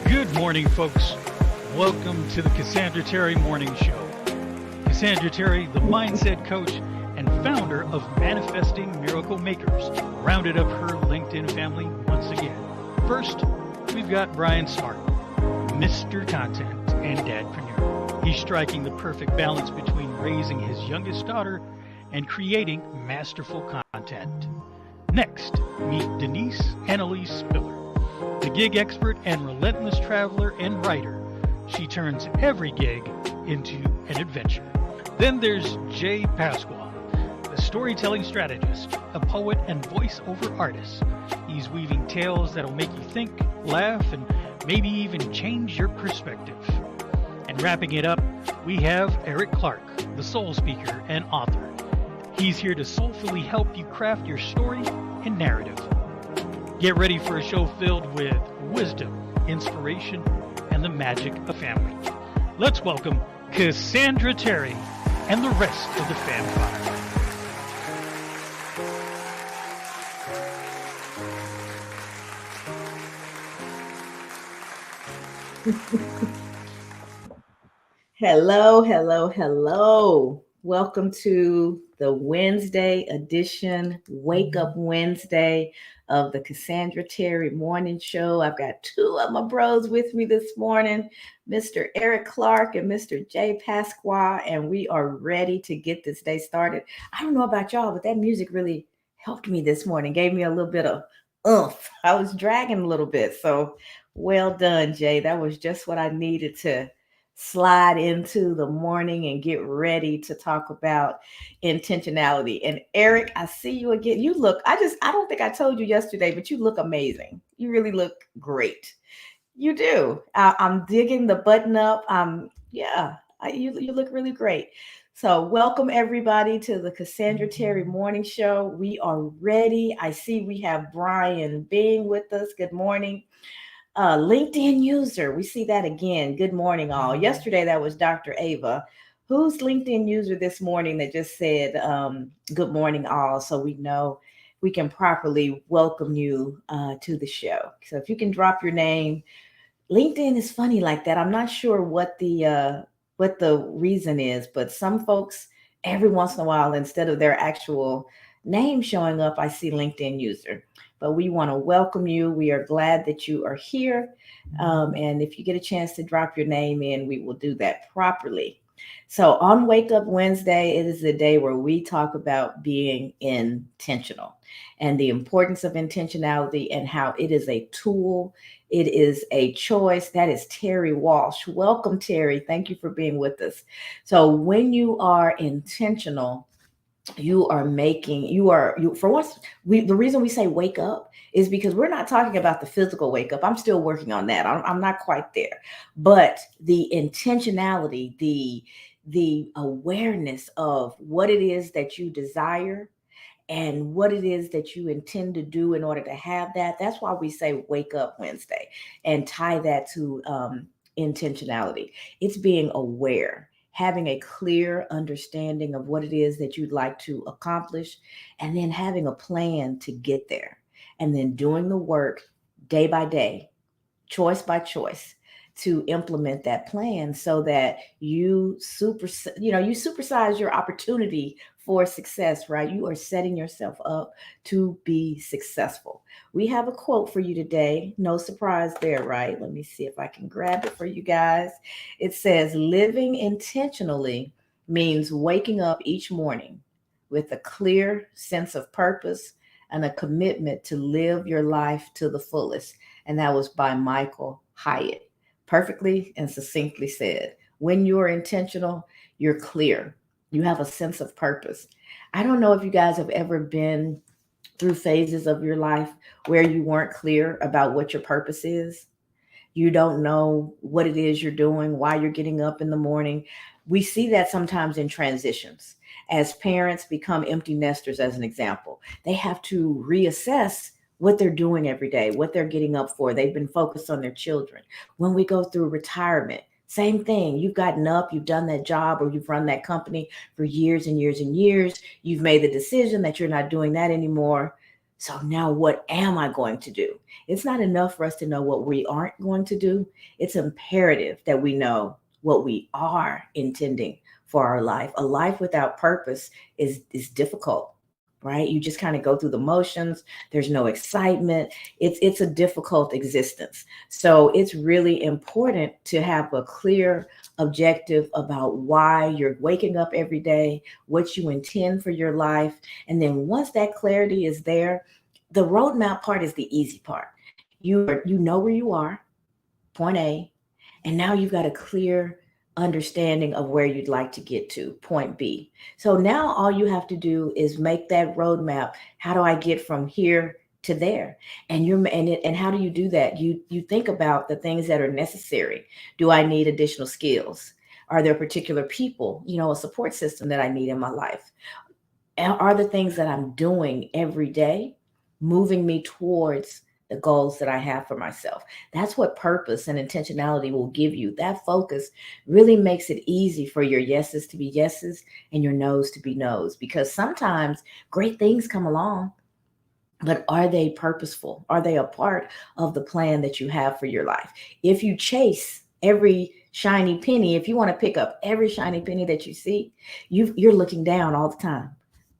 Good morning, folks. Welcome to the Cassandra Terry Morning Show. Cassandra Terry, the mindset coach and founder of Manifesting Miracle Makers, rounded up her LinkedIn family once again. First, we've got Brian Smart, Mr. Content and Dadpreneur. He's striking the perfect balance between raising his youngest daughter and creating masterful content. Next, meet Denise Annalise Spiller, the gig expert and relentless traveler and writer. She turns every gig into an adventure. Then there's Jay Pasqua, the storytelling strategist, a poet and voiceover artist. He's weaving tales that'll make you think, laugh, and maybe even change your perspective. And wrapping it up, we have Eric Clark, the soul speaker and author. He's here to soulfully help you craft your story and narrative. Get ready for a show filled with wisdom, inspiration, and the magic of family. Let's welcome Cassandra Terry and the rest of the Fam Five. Hello, hello, hello. Welcome to the Wednesday edition, Wake Up Wednesday of the Cassandra Terry Morning Show. I've got two of my bros with me this morning, Mr. Eric Clark and Mr. Jay Pasqua, and we are ready to get this day started. I don't know about y'all, but that music really helped me this morning, gave me a little bit of oomph. I was dragging a little bit, so well done, Jay. That was just what I needed to slide into the morning and get ready to talk about intentionality. And Eric, I see you again. You look, I don't think I told you yesterday, but you look amazing. You really look great. You do. I'm digging the button up. You look really great. So welcome everybody to the Cassandra Terry Morning Show. We are ready. I see we have Brian Being with us. Good morning. LinkedIn user, we see that again. Good morning, all. Yesterday, that was Dr. Ava. Who's LinkedIn user this morning that just said, good morning, all, so we know we can properly welcome you to the show. So if you can drop your name. LinkedIn is funny like that. I'm not sure what the reason is, but some folks, every once in a while, instead of their actual name showing up, I see LinkedIn user. But we want to welcome you. We are glad that you are here. And if you get a chance to drop your name in, we will do that properly. So on Wake Up Wednesday, it is the day where we talk about being intentional and the importance of intentionality and how it is a tool. It is a choice. That is Terry Walsh. Welcome, Terry. Thank you for being with us. So when you are intentional, for once, the reason we say wake up is because we're not talking about the physical wake up. I'm still working on that. I'm not quite there, but the intentionality, the awareness of what it is that you desire and what it is that you intend to do in order to have that. That's why we say wake up Wednesday and tie that to intentionality. It's being aware, having a clear understanding of what it is that you'd like to accomplish, and then having a plan to get there, and then doing the work day by day, choice by choice, to implement that plan so that you supersize your opportunity for success, right? You are setting yourself up to be successful. We have a quote for you today. No surprise there, right? Let me see if I can grab it for you guys. It says, living intentionally means waking up each morning with a clear sense of purpose and a commitment to live your life to the fullest. And that was by Michael Hyatt. Perfectly and succinctly said. When you're intentional, you're clear. You have a sense of purpose. I don't know if you guys have ever been through phases of your life where you weren't clear about what your purpose is. You don't know what it is you're doing, why you're getting up in the morning. We see that sometimes in transitions. As parents become empty nesters, as an example, they have to reassess what they're doing every day, what they're getting up for. They've been focused on their children. When we go through retirement, Same thing. You've gotten up, you've done that job, or you've run that company for years and years and years. You've made the decision that you're not doing that anymore. So now what am I going to do? It's not enough for us to know what we aren't going to do. It's imperative that we know what we are intending for our life. A life without purpose is difficult, right? You just kind of go through the motions. There's no excitement. It's a difficult existence. So it's really important to have a clear objective about why you're waking up every day, what you intend for your life. And then once that clarity is there, the roadmap part is the easy part. You know where you are, point A, and now you've got a clear understanding of where you'd like to get to, point B. So now all you have to do is make that roadmap. How do I get from here to there? And how do you do that? You think about the things that are necessary. Do I need additional skills? Are there particular people, a support system that I need in my life? Are the things that I'm doing every day moving me towards the goals that I have for myself? That's what purpose and intentionality will give you. That focus really makes it easy for your yeses to be yeses and your nos to be nos, because sometimes great things come along, but are they purposeful? Are they a part of the plan that you have for your life? If you chase every shiny penny, if you want to pick up every shiny penny that you see, you're looking down all the time,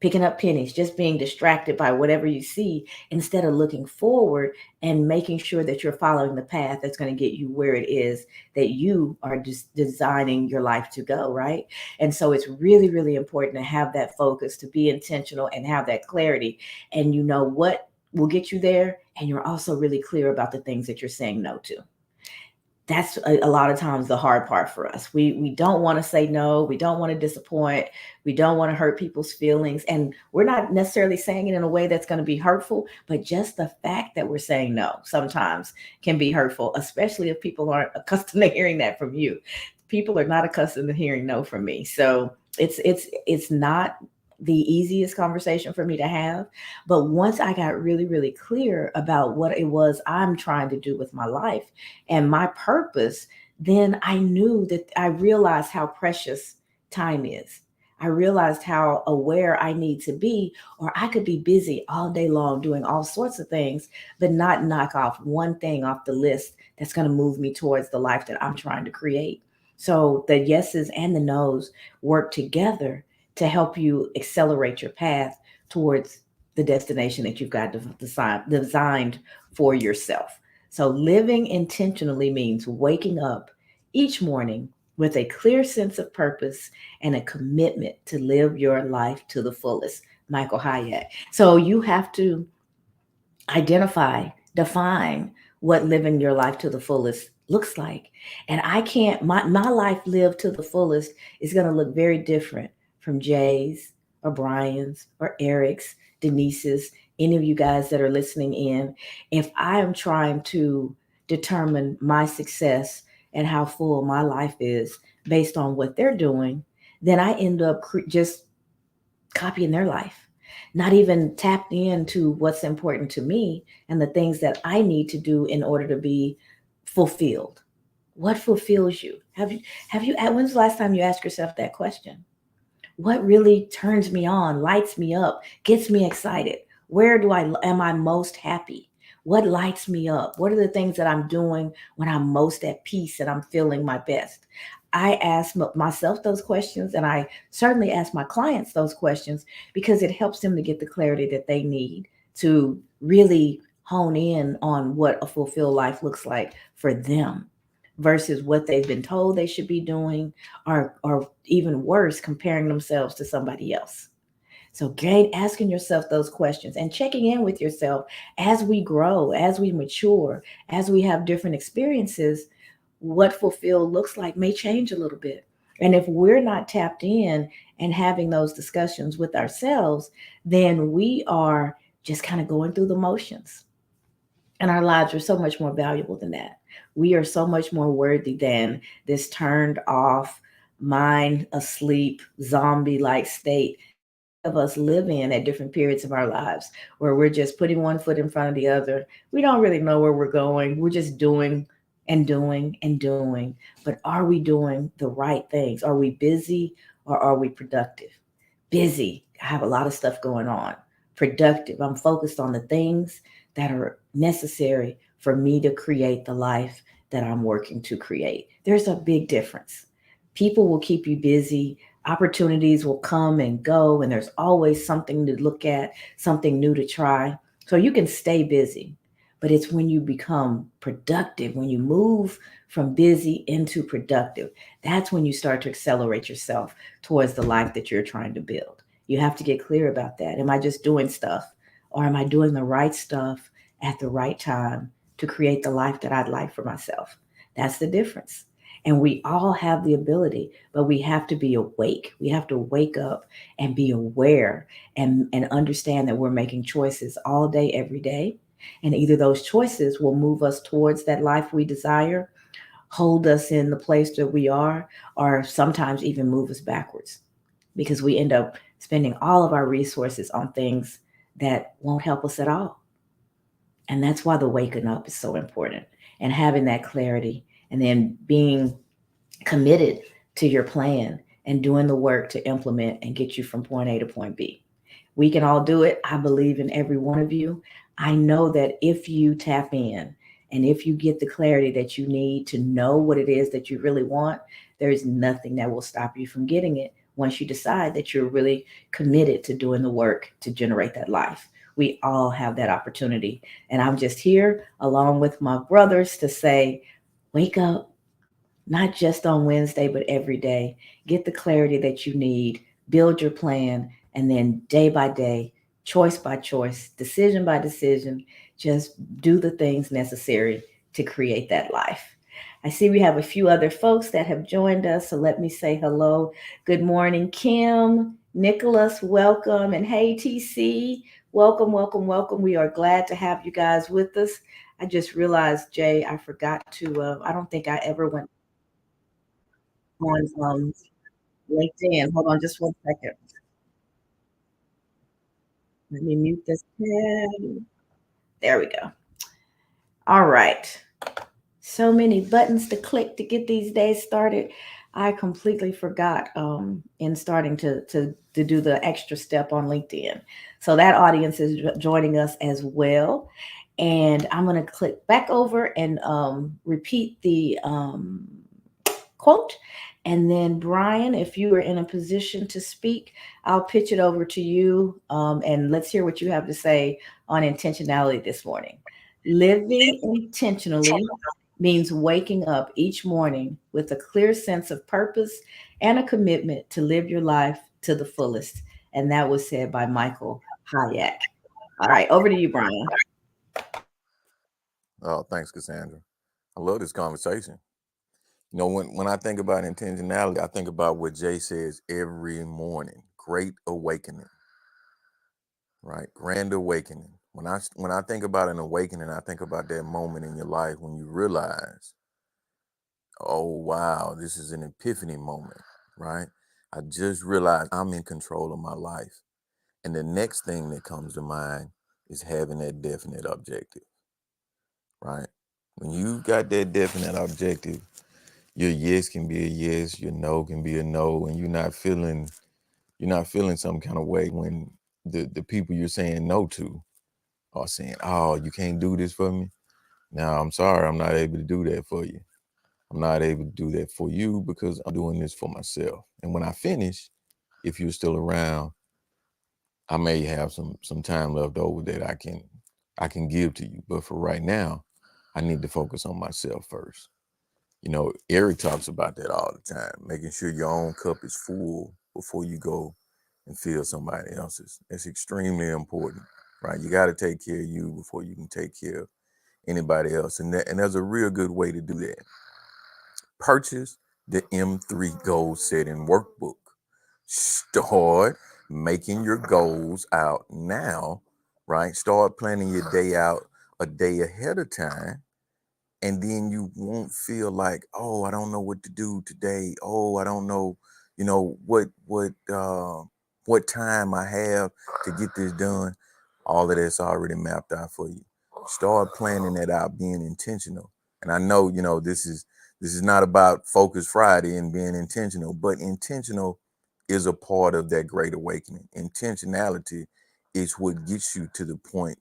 picking up pennies, just being distracted by whatever you see instead of looking forward and making sure that you're following the path that's going to get you where it is that you are just designing your life to go, right? And so it's really, really important to have that focus, to be intentional and have that clarity. And you know what will get you there. And you're also really clear about the things that you're saying no to. That's a lot of times the hard part for us. We don't want to say no. We don't want to disappoint. We don't want to hurt people's feelings. And we're not necessarily saying it in a way that's going to be hurtful, but just the fact that we're saying no sometimes can be hurtful, especially if people aren't accustomed to hearing that from you. People are not accustomed to hearing no from me. So it's not the easiest conversation for me to have. But once I got really, really clear about what it was I'm trying to do with my life and my purpose, then I realized how precious time is. I realized how aware I need to be, or I could be busy all day long doing all sorts of things, but not knock off one thing off the list that's going to move me towards the life that I'm trying to create. So the yeses and the nos work together to help you accelerate your path towards the destination that you've got designed for yourself. So, living intentionally means waking up each morning with a clear sense of purpose and a commitment to live your life to the fullest. Michael Hyatt. So, you have to define what living your life to the fullest looks like. And I can't, my life lived to the fullest is going to look very different from Jay's or Brian's or Eric's, Denise's, any of you guys that are listening in. If I am trying to determine my success and how full my life is based on what they're doing, then I end up just copying their life, not even tapped into what's important to me and the things that I need to do in order to be fulfilled. What fulfills you? When's the last time you asked yourself that question? What really turns me on, lights me up, gets me excited? Am I most happy? What lights me up? What are the things that I'm doing when I'm most at peace and I'm feeling my best? I ask myself those questions, and I certainly ask my clients those questions because it helps them to get the clarity that they need to really hone in on what a fulfilled life looks like for them versus what they've been told they should be doing, or even worse, comparing themselves to somebody else. So, asking yourself those questions and checking in with yourself as we grow, as we mature, as we have different experiences, what fulfilled looks like may change a little bit. And if we're not tapped in and having those discussions with ourselves, then we are just kind of going through the motions. And our lives are so much more valuable than that. We are so much more worthy than this turned off, mind asleep, zombie like state that many of us live in at different periods of our lives, where we're just putting one foot in front of the other. We don't really know where we're going. We're just doing and doing. But are we doing the right things? Are we busy or are we productive? Busy, I have a lot of stuff going on. Productive, I'm focused on the things that are necessary for me to create the life that I'm working to create. There's a big difference. People will keep you busy, opportunities will come and go, and there's always something to look at, something new to try. So you can stay busy, but it's when you become productive, when you move from busy into productive, that's when you start to accelerate yourself towards the life that you're trying to build. You have to get clear about that. Am I just doing stuff, or am I doing the right stuff at the right time to create the life that I'd like for myself? That's the difference. And we all have the ability, but we have to be awake. We have to wake up and be aware and understand that we're making choices all day, every day. And either those choices will move us towards that life we desire, hold us in the place that we are, or sometimes even move us backwards because we end up spending all of our resources on things that won't help us at all. And that's why the waking up is so important, and having that clarity, and then being committed to your plan and doing the work to implement and get you from point A to point B. We can all do it. I believe in every one of you. I know that if you tap in and if you get the clarity that you need to know what it is that you really want, there is nothing that will stop you from getting it once you decide that you're really committed to doing the work to generate that life. We all have that opportunity. And I'm just here along with my brothers to say, wake up, not just on Wednesday, but every day. Get the clarity that you need, build your plan, and then day by day, choice by choice, decision by decision, just do the things necessary to create that life. I see we have a few other folks that have joined us, so let me say hello. Good morning, Kim, Nicholas, welcome, and hey, TC, welcome, welcome, welcome. We are glad to have you guys with us. I just realized, Jay, I forgot to, I don't think I ever went on LinkedIn. Hold on just one second. Let me mute this tab. There we go. All right. So many buttons to click to get these days started. I completely forgot in starting to do the extra step on LinkedIn. So that audience is joining us as well. And I'm going to click back over and repeat the quote. And then, Brian, if you are in a position to speak, I'll pitch it over to you. And let's hear what you have to say on intentionality this morning. Living intentionally means waking up each morning with a clear sense of purpose and a commitment to live your life to the fullest. And that was said by Michael Hyatt. All right, over to you, Brian. Oh, thanks, Cassandra. I love this conversation. You know, when I think about intentionality, I think about what Jay says every morning. Great awakening, right? Grand awakening. When I think about an awakening, I think about that moment in your life when you realize, oh wow, this is an epiphany moment, right? I just realized I'm in control of my life. And the next thing that comes to mind is having that definite objective, right? When you got that definite objective, your yes can be a yes, your no can be a no, and you're not feeling some kind of way when the people you're saying no to are saying, "Oh, you can't do this for me." Now, I'm sorry, I'm not able to do that for you. I'm not able to do that for you because I'm doing this for myself. And when I finish, if you're still around, I may have some time left over that I can give to you. But for right now, I need to focus on myself first. You know, Eric talks about that all the time, making sure your own cup is full before you go and fill somebody else's. It's extremely important, right? You got to take care of you before you can take care of anybody else. And there's a real good way to do that. Purchase the M3 goal setting workbook. Start making your goals out now, right? Start planning your day out a day ahead of time, and then you won't feel like, oh, I don't know what to do today. Oh, I don't know, what time I have to get this done. All of that's already mapped out for you. Start planning that out, being intentional. And I know, this is not about Focus Friday and being intentional, but intentional is a part of that great awakening. Intentionality is what gets you to the point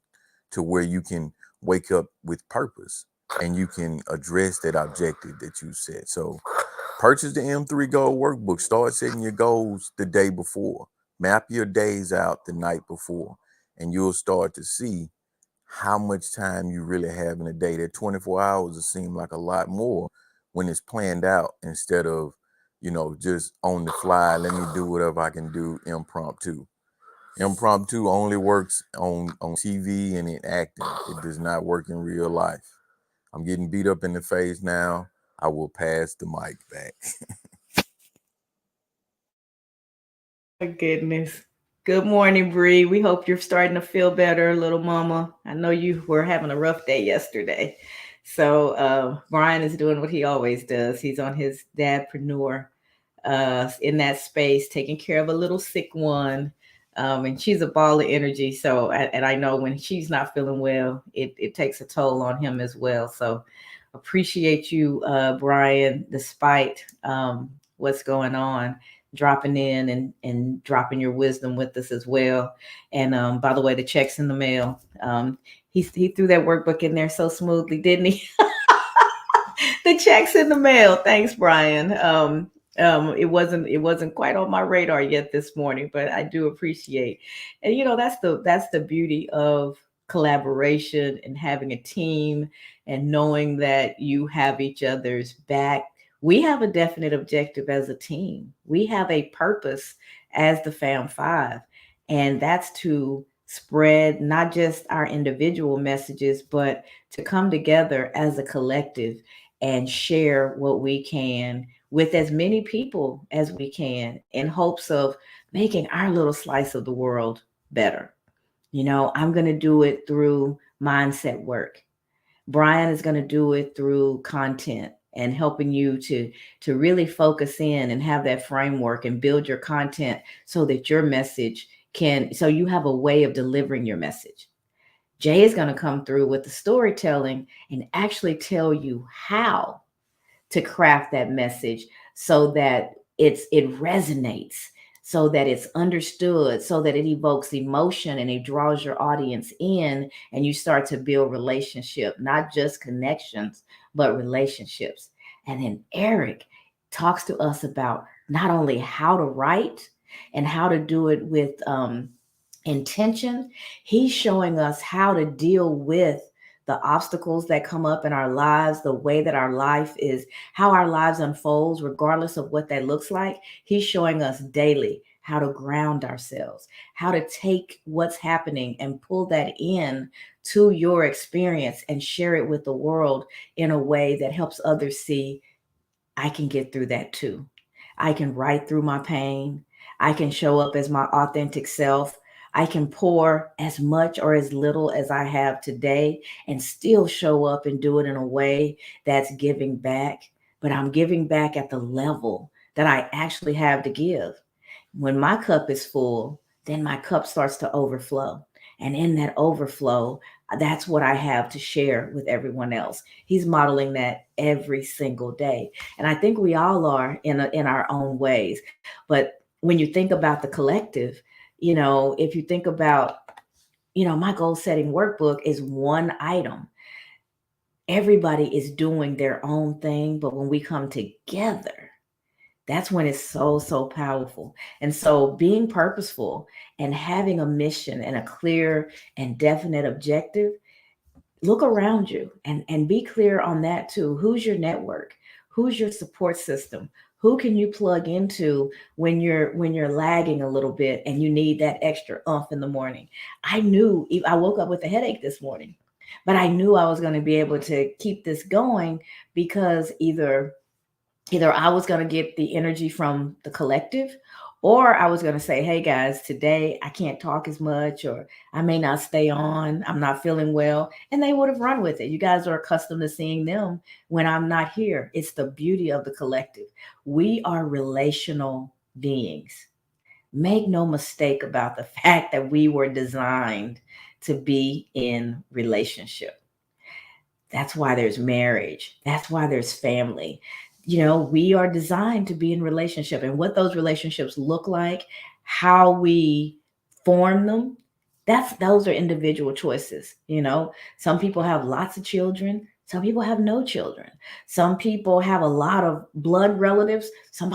to where you can wake up with purpose and you can address that objective that you set. So purchase the M3 Gold Workbook. Start setting your goals the day before. Map your days out the night before, and you'll start to see how much time you really have in a day. That 24 hours will seem like a lot more when it's planned out instead of, just on the fly. Let me do whatever I can do impromptu. Impromptu only works on TV and in acting. It does not work in real life. I'm getting beat up in the face now. I will pass the mic back. My goodness. Good morning, Bree. We hope you're starting to feel better, little mama. I know you were having a rough day yesterday. So Brian is doing what he always does. He's on his dadpreneur in that space, taking care of a little sick one. And she's a ball of energy. So, and I know when she's not feeling well, it takes a toll on him as well. So appreciate you, Brian, despite what's going on, dropping in and dropping your wisdom with us as well. And by the way, the check's in the mail. He threw that workbook in there so smoothly, didn't he? The check's in the mail. Thanks, Brian. It wasn't quite on my radar yet this morning, but I do appreciate. And that's the beauty of collaboration and having a team and knowing that you have each other's back. We have a definite objective as a team. We have a purpose as the Fam Five, and that's to spread not just our individual messages, but to come together as a collective and share what we can with as many people as we can in hopes of making our little slice of the world better. I'm going to do it through mindset work. Brian is going to do it through content and helping you to really focus in and have that framework and build your content so that your message so you have a way of delivering your message. Jay is going to come through with the storytelling and actually tell you how to craft that message so that it resonates, so that it's understood, so that it evokes emotion and it draws your audience in, and you start to build relationship, not just connections, but relationships. And then Eric talks to us about not only how to write and how to do it with intention. He's showing us how to deal with the obstacles that come up in our lives, the way that our life is, how our lives unfolds, regardless of what that looks like. He's showing us daily how to ground ourselves, how to take what's happening and pull that in to your experience and share it with the world in a way that helps others see, I can get through that too. I can write through my pain. I can show up as my authentic self. I can pour as much or as little as I have today and still show up and do it in a way that's giving back. But I'm giving back at the level that I actually have to give. When my cup is full, then my cup starts to overflow. And in that overflow, that's what I have to share with everyone else. He's modeling that every single day. And I think we all are in our own ways. But when you think about the collective, if you think about, my goal setting workbook is one item. Everybody is doing their own thing. But when we come together, that's when it's so, so powerful. And so being purposeful and having a mission and a clear and definite objective, look around you and be clear on that too. Who's your network? Who's your support system? Who can you plug into when you're lagging a little bit and you need that extra oomph in the morning? I knew I woke up with a headache this morning, but I knew I was going to be able to keep this going because either I was going to get the energy from the collective, or I was going to say, hey guys, today I can't talk as much, or I may not stay on. I'm not feeling well. And they would have run with it. You guys are accustomed to seeing them when I'm not here. It's the beauty of the collective. We are relational beings. Make no mistake about the fact that we were designed to be in relationship. That's why there's marriage. That's why there's family. We are designed to be in relationship, and what those relationships look like, how we form them, those are individual choices. Some people have lots of children, some people have no children. Some people have a lot of blood relatives. Some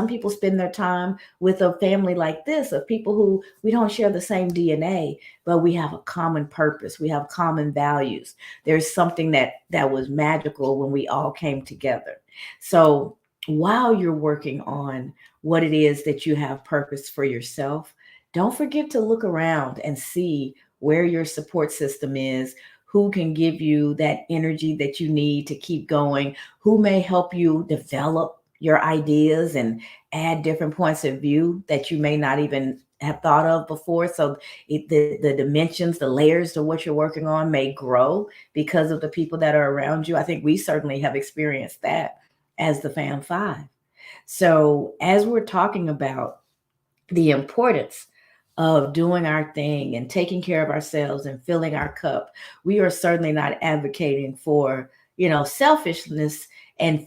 people spend their time with a family like this, of people who we don't share the same DNA, but we have a common purpose. We have common values. There's something that was magical when we all came together. So while you're working on what it is that you have purpose for yourself, don't forget to look around and see where your support system is, who can give you that energy that you need to keep going, who may help you develop your ideas and add different points of view that you may not even have thought of before. So the dimensions, the layers of what you're working on may grow because of the people that are around you. I think we certainly have experienced that as the Fam Five. So as we're talking about the importance of doing our thing and taking care of ourselves and filling our cup, we are certainly not advocating for, selfishness and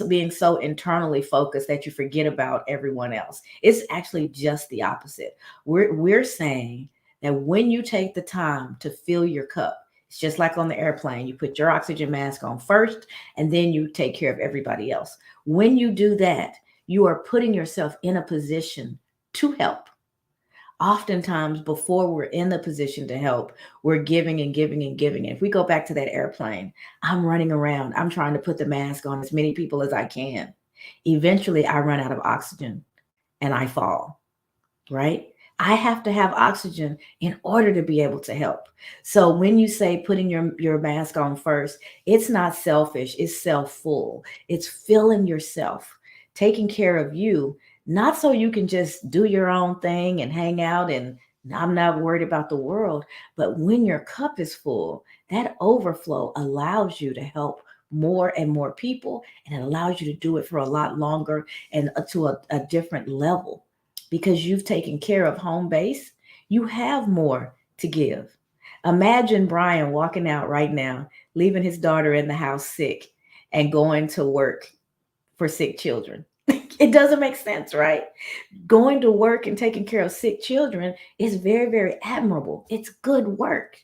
being so internally focused that you forget about everyone else. It's actually just the opposite. We're saying that when you take the time to fill your cup, it's just like on the airplane. You put your oxygen mask on first, and then you take care of everybody else. When you do that, you are putting yourself in a position to help. Oftentimes, before we're in the position to help, we're giving and giving and giving. And if we go back to that airplane, I'm running around. I'm trying to put the mask on as many people as I can. Eventually, I run out of oxygen and I fall, right? I have to have oxygen in order to be able to help. So when you say putting your mask on first, it's not selfish, it's self-full. It's filling yourself, taking care of you, not so you can just do your own thing and hang out and I'm not worried about the world, but when your cup is full, that overflow allows you to help more and more people, and it allows you to do it for a lot longer and to a different level. Because you've taken care of home base, you have more to give. Imagine Brian walking out right now, leaving his daughter in the house sick and going to work for sick children. It doesn't make sense, right? Going to work and taking care of sick children is very, very admirable. It's good work.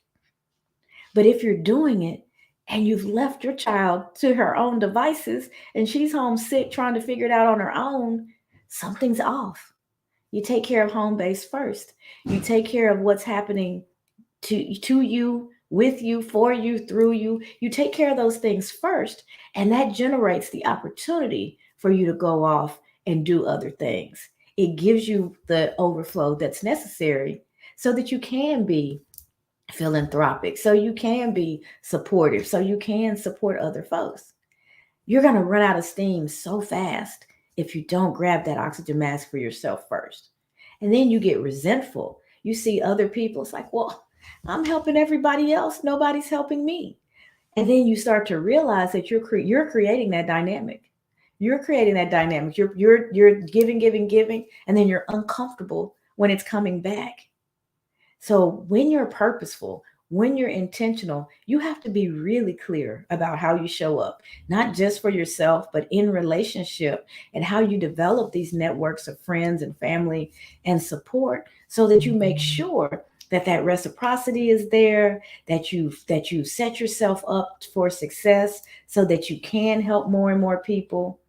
But if you're doing it and you've left your child to her own devices and she's home sick trying to figure it out on her own, something's off. You take care of home base first. You take care of what's happening to you, with you, for you, through you. You take care of those things first, and that generates the opportunity for you to go off and do other things. It gives you the overflow that's necessary so that you can be philanthropic, so you can be supportive, so you can support other folks. You're going to run out of steam so fast if you don't grab that oxygen mask for yourself first. And then you get resentful. You see other people, it's like, well, I'm helping everybody else. Nobody's helping me. And then you start to realize that you're creating that dynamic. You're creating that dynamic. You're giving, giving, giving, and then you're uncomfortable when it's coming back. So when you're purposeful, when you're intentional, you have to be really clear about how you show up, not just for yourself, but in relationship, and how you develop these networks of friends and family and support, so that you make sure that reciprocity is there, that you set yourself up for success so that you can help more and more people.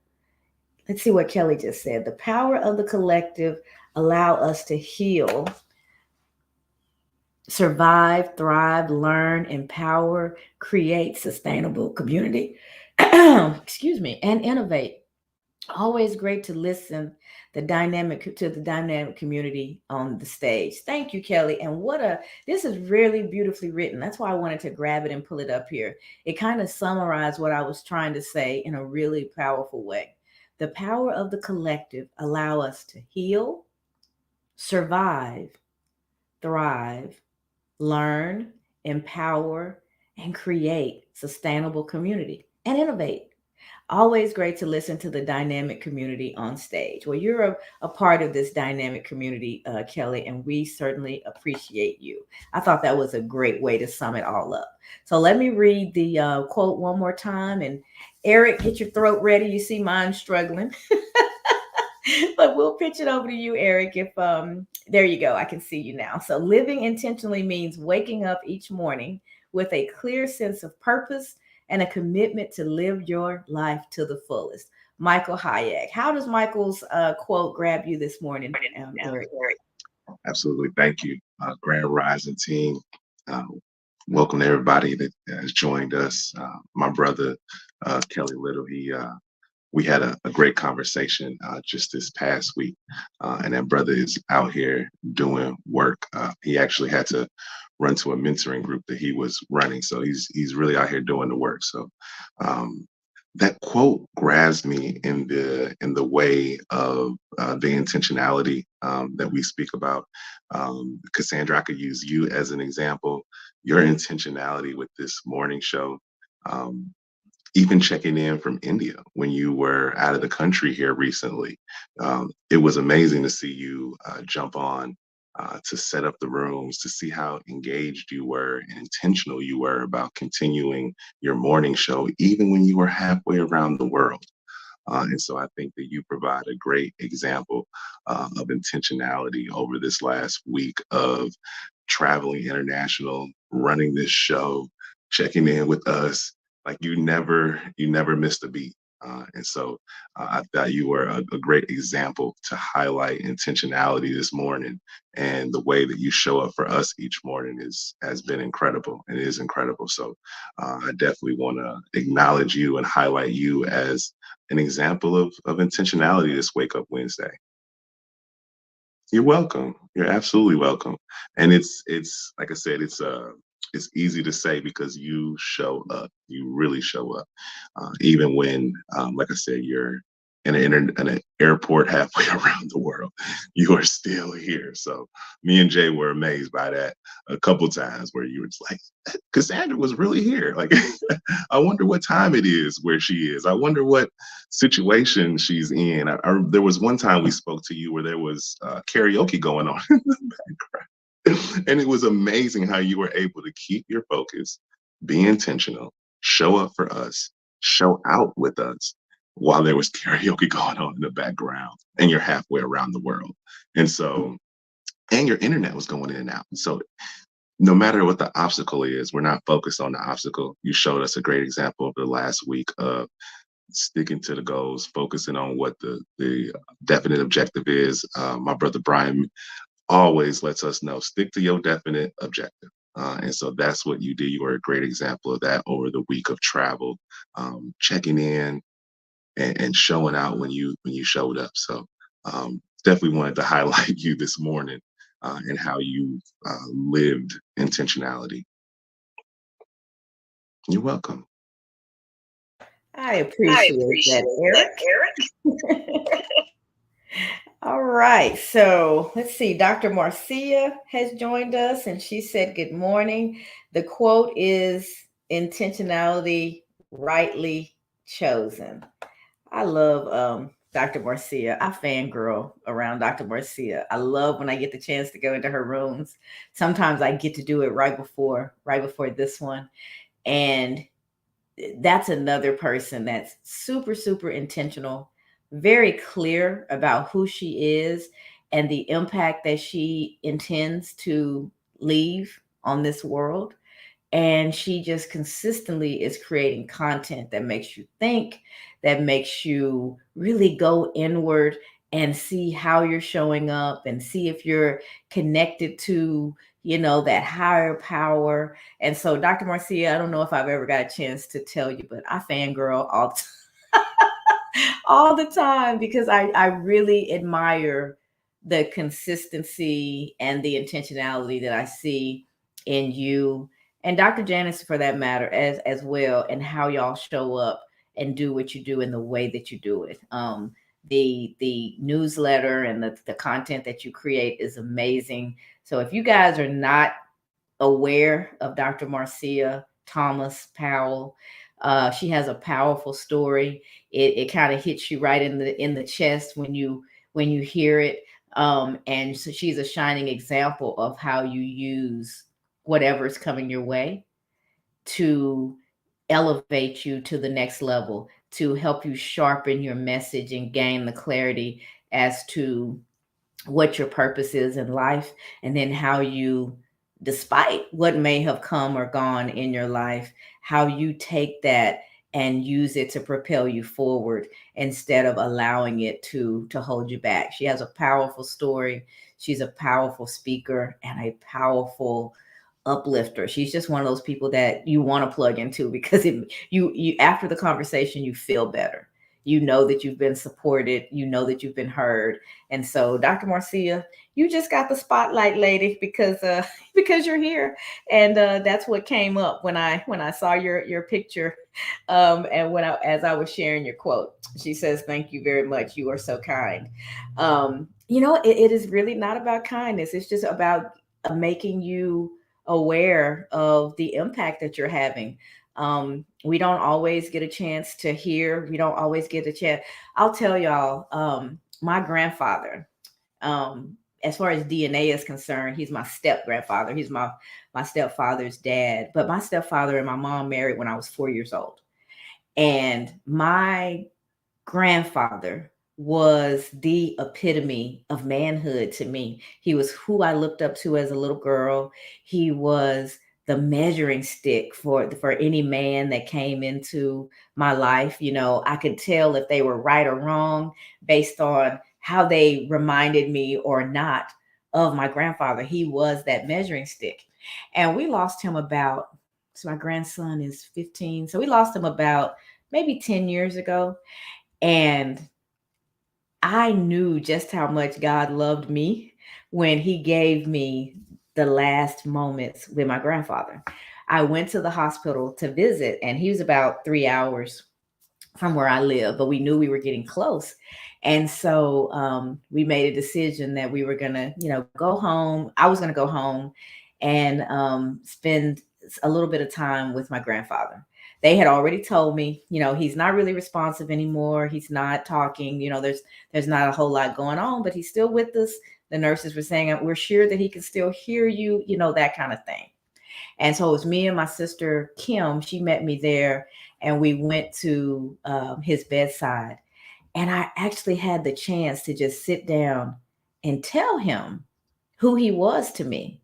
Let's see what Kelly just said. The power of the collective allow us to heal, survive, thrive, learn, empower, create sustainable community, excuse me, and innovate. Always great to listen to the dynamic community on the stage. Thank you, Kelly. And this is really beautifully written. That's why I wanted to grab it and pull it up here. It kind of summarized what I was trying to say in a really powerful way. The power of the collective allow us to heal, survive, thrive, learn, empower, and create sustainable community and innovate. Always great to listen to the dynamic community on stage. Well, you're a part of this dynamic community, Kelly, and we certainly appreciate you. I thought that was a great way to sum it all up. So let me read the quote one more time. And Eric, get your throat ready. You see mine struggling. But we'll pitch it over to you, Eric. If there you go, I can see you now. So living intentionally means waking up each morning with a clear sense of purpose and a commitment to live your life to the fullest. Michael Hyatt. How does Michael's quote grab you this morning, Eric? Absolutely. Thank you. Grand Rising team. Uh, Welcome to everybody that has joined us. My brother, Kelly Little, we had a great conversation just this past week. And that brother is out here doing work. He actually had to run to a mentoring group that he was running. So he's really out here doing the work. So that quote grabs me in the way of the intentionality that we speak about. Cassandra, I could use you as an example. Your intentionality with this morning show, even checking in from India when you were out of the country here recently. It was amazing to see you jump on to set up the rooms, to see how engaged you were and intentional you were about continuing your morning show, even when you were halfway around the world. And so I think that you provide a great example of intentionality over this last week of traveling international, running this show, checking in with us. Like you never missed a beat. And so I thought you were a great example to highlight intentionality this morning, and the way that you show up for us each morning has been incredible and is incredible. So I definitely want to acknowledge you and highlight you as an example of intentionality this Wake Up Wednesday. You're welcome. You're absolutely welcome. And it's like I said, it's easy to say because you show up. You really show up, even when, like I said, you're in an airport halfway around the world. You are still here. So me and Jay were amazed by that a couple times, where you were just like, Cassandra was really here. Like, I wonder what time it is where she is. I wonder what situation she's in. There was one time we spoke to you where there was karaoke going on in the background. And it was amazing how you were able to keep your focus, be intentional, show up for us, show out with us while there was karaoke going on in the background, and you're halfway around the world. And so, and your internet was going in and out. So no matter what the obstacle is, we're not focused on the obstacle. You showed us a great example of the last week of sticking to the goals, focusing on what the definite objective is. My brother Brian always lets us know, stick to your definite objective. And so that's what you did. You were a great example of that over the week of travel, checking in and showing out when you showed up. So definitely wanted to highlight you this morning and how you lived intentionality. You're welcome. I appreciate that, Eric. All right. So let's see. Dr. Marcia has joined us and she said, good morning. The quote is intentionality rightly chosen. I love Dr. Marcia. I fangirl around Dr. Marcia. I love when I get the chance to go into her rooms. Sometimes I get to do it right before this one. And that's another person that's super, super intentional, very clear about who she is and the impact that she intends to leave on this world. And she just consistently is creating content that makes you think, that makes you really go inward and see how you're showing up and see if you're connected to, that higher power. And so, Dr. Marcia, I don't know if I've ever got a chance to tell you, but I fangirl all the time because I really admire the consistency and the intentionality that I see in you and Dr. Janice, for that matter, as well, and how y'all show up and do what you do in the way that you do it. The newsletter and the content that you create is amazing. So if you guys are not aware of Dr. Marcia Thomas Powell, She has a powerful story. It kind of hits you right in the chest when you hear it. And so she's a shining example of how you use whatever is coming your way to elevate you to the next level, to help you sharpen your message and gain the clarity as to what your purpose is in life, and then how you, despite what may have come or gone in your life, how you take that and use it to propel you forward instead of allowing it to hold you back. She has a powerful story. She's a powerful speaker and a powerful uplifter. She's just one of those people that you want to plug into, because you after the conversation you feel better. You know that you've been supported, you know that you've been heard. And so, Dr. Marcia, you just got the spotlight, lady, because because you're here. And that's what came up when I saw your picture, and as I was sharing your quote. She says, "Thank you very much. You are so kind." It is really not about kindness. It's just about making you aware of the impact that you're having. We don't always get a chance to hear. We don't always get a chance. I'll tell y'all, my grandfather, as far as DNA is concerned, he's my step grandfather. He's my stepfather's dad. But my stepfather and my mom married when I was 4 years old. And my grandfather was the epitome of manhood to me. He was who I looked up to as a little girl. He was the measuring stick for any man that came into my life. I could tell if they were right or wrong based on how they reminded me or not of my grandfather. He was that measuring stick. And we lost him so my grandson is 15. So we lost him about maybe 10 years ago. And I knew just how much God loved me when he gave me the last moments with my grandfather. I went to the hospital to visit, and he was about 3 hours from where I live, but we knew we were getting close. And so we made a decision that we were going to, go home. I was going to go home and spend a little bit of time with my grandfather. They had already told me, he's not really responsive anymore. He's not talking. There's not a whole lot going on, but he's still with us. The nurses were saying, we're sure that he can still hear you, that kind of thing. And so it was me and my sister, Kim. She met me there, and we went to his bedside. And I actually had the chance to just sit down and tell him who he was to me,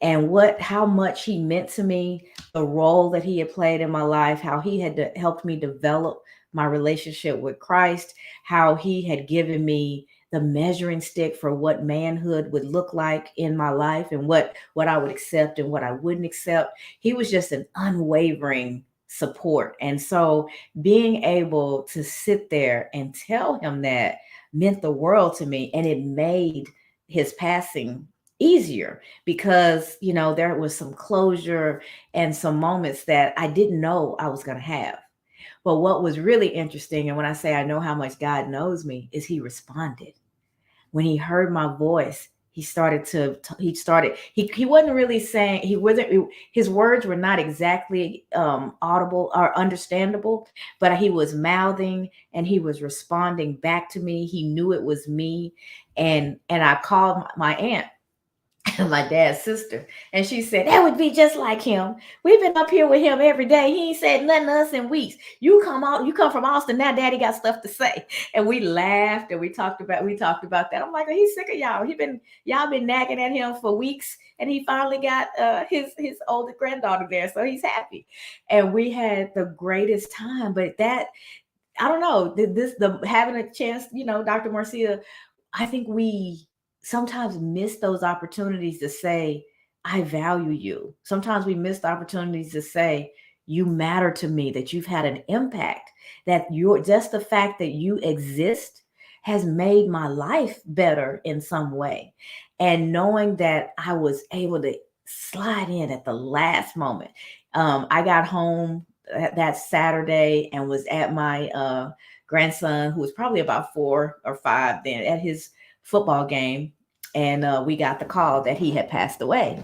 and how much he meant to me, the role that he had played in my life, how he had helped me develop my relationship with Christ, how he had given me the measuring stick for what manhood would look like in my life, and what I would accept and what I wouldn't accept. He was just an unwavering support. And so being able to sit there and tell him that meant the world to me, and it made his passing easier, because there was some closure and some moments that I didn't know I was going to have. But what was really interesting, and when I say I know how much God knows me, is he responded. When he heard my voice, he wasn't really saying, his words were not exactly audible or understandable, but he was mouthing and he was responding back to me. He knew it was me. And I called my aunt, my dad's sister, and she said, that would be just like him. We've been up here with him every day. He ain't said nothing to us in weeks. You come from Austin now, daddy got stuff to say. And we laughed and we talked about that. I'm like, he's sick of y'all. Y'all been nagging at him for weeks, and he finally got his older granddaughter there, so he's happy. And we had the greatest time. But that, I don't know, having a chance, Dr. Marcia, I think we sometimes miss those opportunities to say, I value you. Sometimes we miss the opportunities to say, you matter to me, that you've had an impact, that just the fact that you exist has made my life better in some way. And knowing that I was able to slide in at the last moment. I got home that Saturday and was at my grandson, who was probably about 4 or 5 then, at his football game, and we got the call that he had passed away.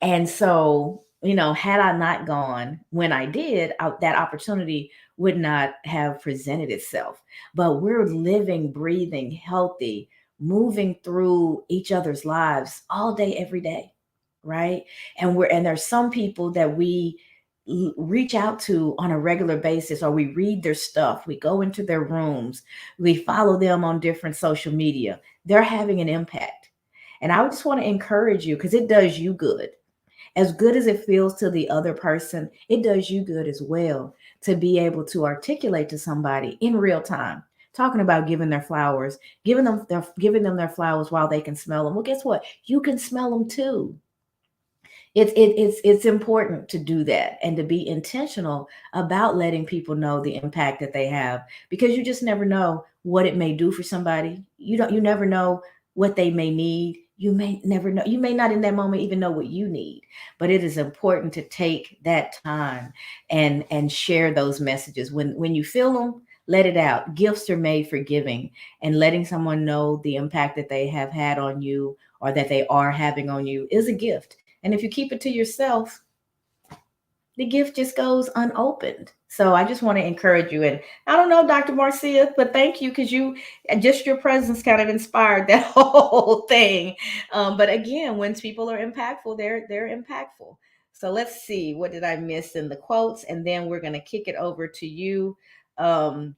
And so had I not gone when I did, that opportunity would not have presented itself. But we're living, breathing, healthy, moving through each other's lives all day, every day, right? And there's some people that we reach out to on a regular basis, or we read their stuff, we go into their rooms, we follow them on different social media. They're having an impact. And I just want to encourage you, because it does you good as it feels to the other person, it does you good as well to be able to articulate to somebody in real time. Talking about giving their flowers, giving them their flowers while they can smell them. Well, guess what? You can smell them too. It's important to do that and to be intentional about letting people know the impact that they have, because you just never know what it may do for somebody. You never know what they may need. You may never know. You may not in that moment even know what you need. But it is important to take that time and share those messages when you feel them. Let it out. Gifts are made for giving, and letting someone know the impact that they have had on you, or that they are having on you, is a gift. And if you keep it to yourself, the gift just goes unopened. So I just want to encourage you. And I don't know, Dr. Marcia, but thank you, because just your presence kind of inspired that whole thing. But again, when people are impactful, they're impactful. So let's see, what did I miss in the quotes? And then we're going to kick it over to you. Um,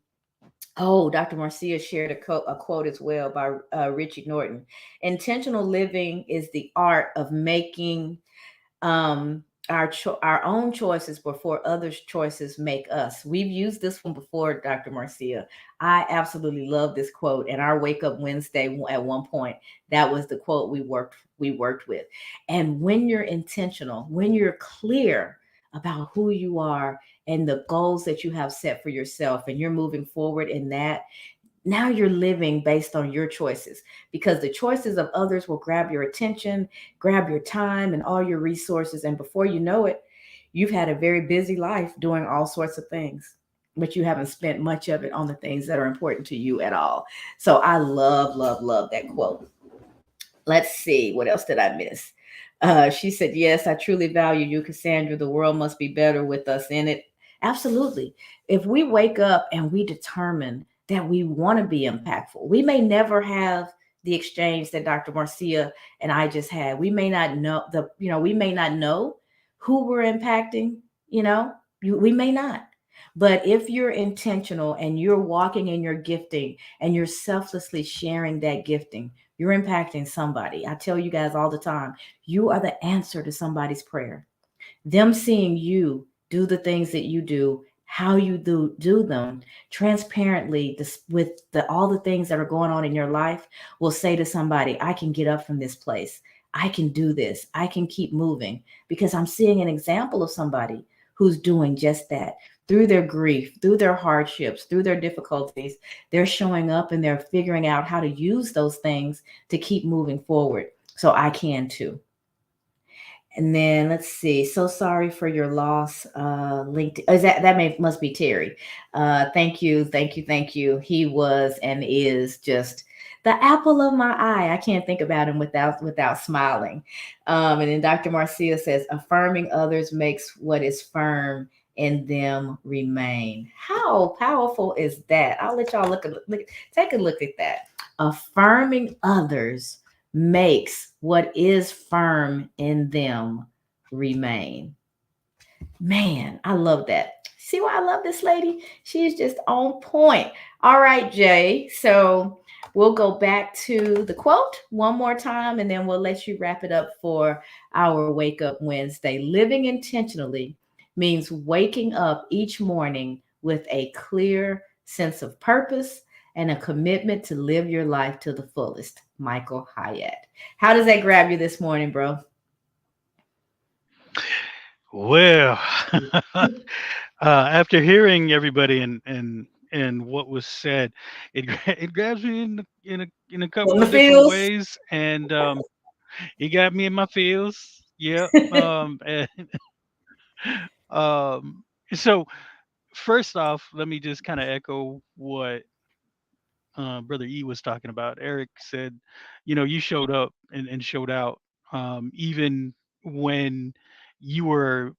Oh, Dr. Marcia shared a quote as well by Richie Norton. Intentional living is the art of making our own choices before others' choices make us. We've used this one before, Dr. Marcia. I absolutely love this quote. And our Wake Up Wednesday, at one point, that was the quote we worked with. And when you're intentional, when you're clear about who you are and the goals that you have set for yourself, and you're moving forward in that, now you're living based on your choices, because the choices of others will grab your attention, grab your time and all your resources. And before you know it, you've had a very busy life doing all sorts of things, but you haven't spent much of it on the things that are important to you at all. So I love, love, love that quote. Let's see, what else did I miss? She said, yes, I truly value you, Cassandra. The world must be better with us in it. Absolutely. If we wake up and we determine that we want to be impactful, we may never have the exchange that Dr. Marcia and I just had. We may not know we may not know who we're impacting, we may not. But if you're intentional and you're walking in your gifting and you're selflessly sharing that gifting, you're impacting somebody. I tell you guys all the time, you are the answer to somebody's prayer. Them seeing you do the things that you do, how you do them transparently, with all the things that are going on in your life, will say to somebody, I can get up from this place. I can do this. I can keep moving, because I'm seeing an example of somebody who's doing just that. Through their grief, through their hardships, through their difficulties, they're showing up and they're figuring out how to use those things to keep moving forward. So I can too. And then let's see. So sorry for your loss. Linked. Is that must be Terry. Thank you, thank you, thank you. He was and is just the apple of my eye. I can't think about him without smiling. And then Dr. Marcia says, affirming others makes what is firm in them remain. How powerful is that? I'll let y'all take a look at that. Affirming others makes what is firm in them remain. Man, I love that. See why I love this lady? She's just on point. All right, Jay. So we'll go back to the quote one more time, and then we'll let you wrap it up for our Wake Up Wednesday. Living intentionally means waking up each morning with a clear sense of purpose and a commitment to live your life to the fullest. Michael Hyatt. How does that grab you this morning, bro? Well, after hearing everybody and what was said, it grabs me in a On couple the of different fields? ways, and it got me in my feels. Yep. And, um, so first off, let me just kind of echo what Brother E was talking about. Eric said, you showed up and showed out, even when you were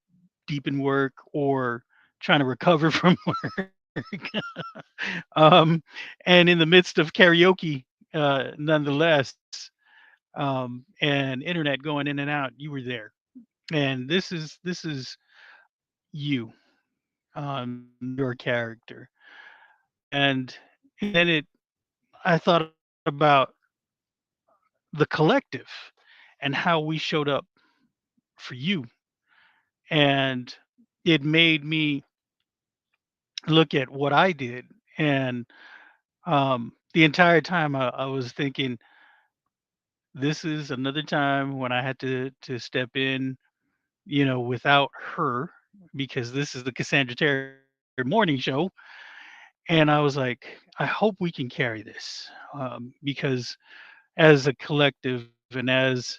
deep in work or trying to recover from work. um, and in the midst of karaoke, nonetheless, and internet going in and out, you were there. And this is you, your character. And then I thought about the collective and how we showed up for you. And it made me look at what I did. And the entire time I was thinking, this is another time when I had to step in, without her, because this is the Cassandra Terry morning show. And I was like, I hope we can carry this, because as a collective and as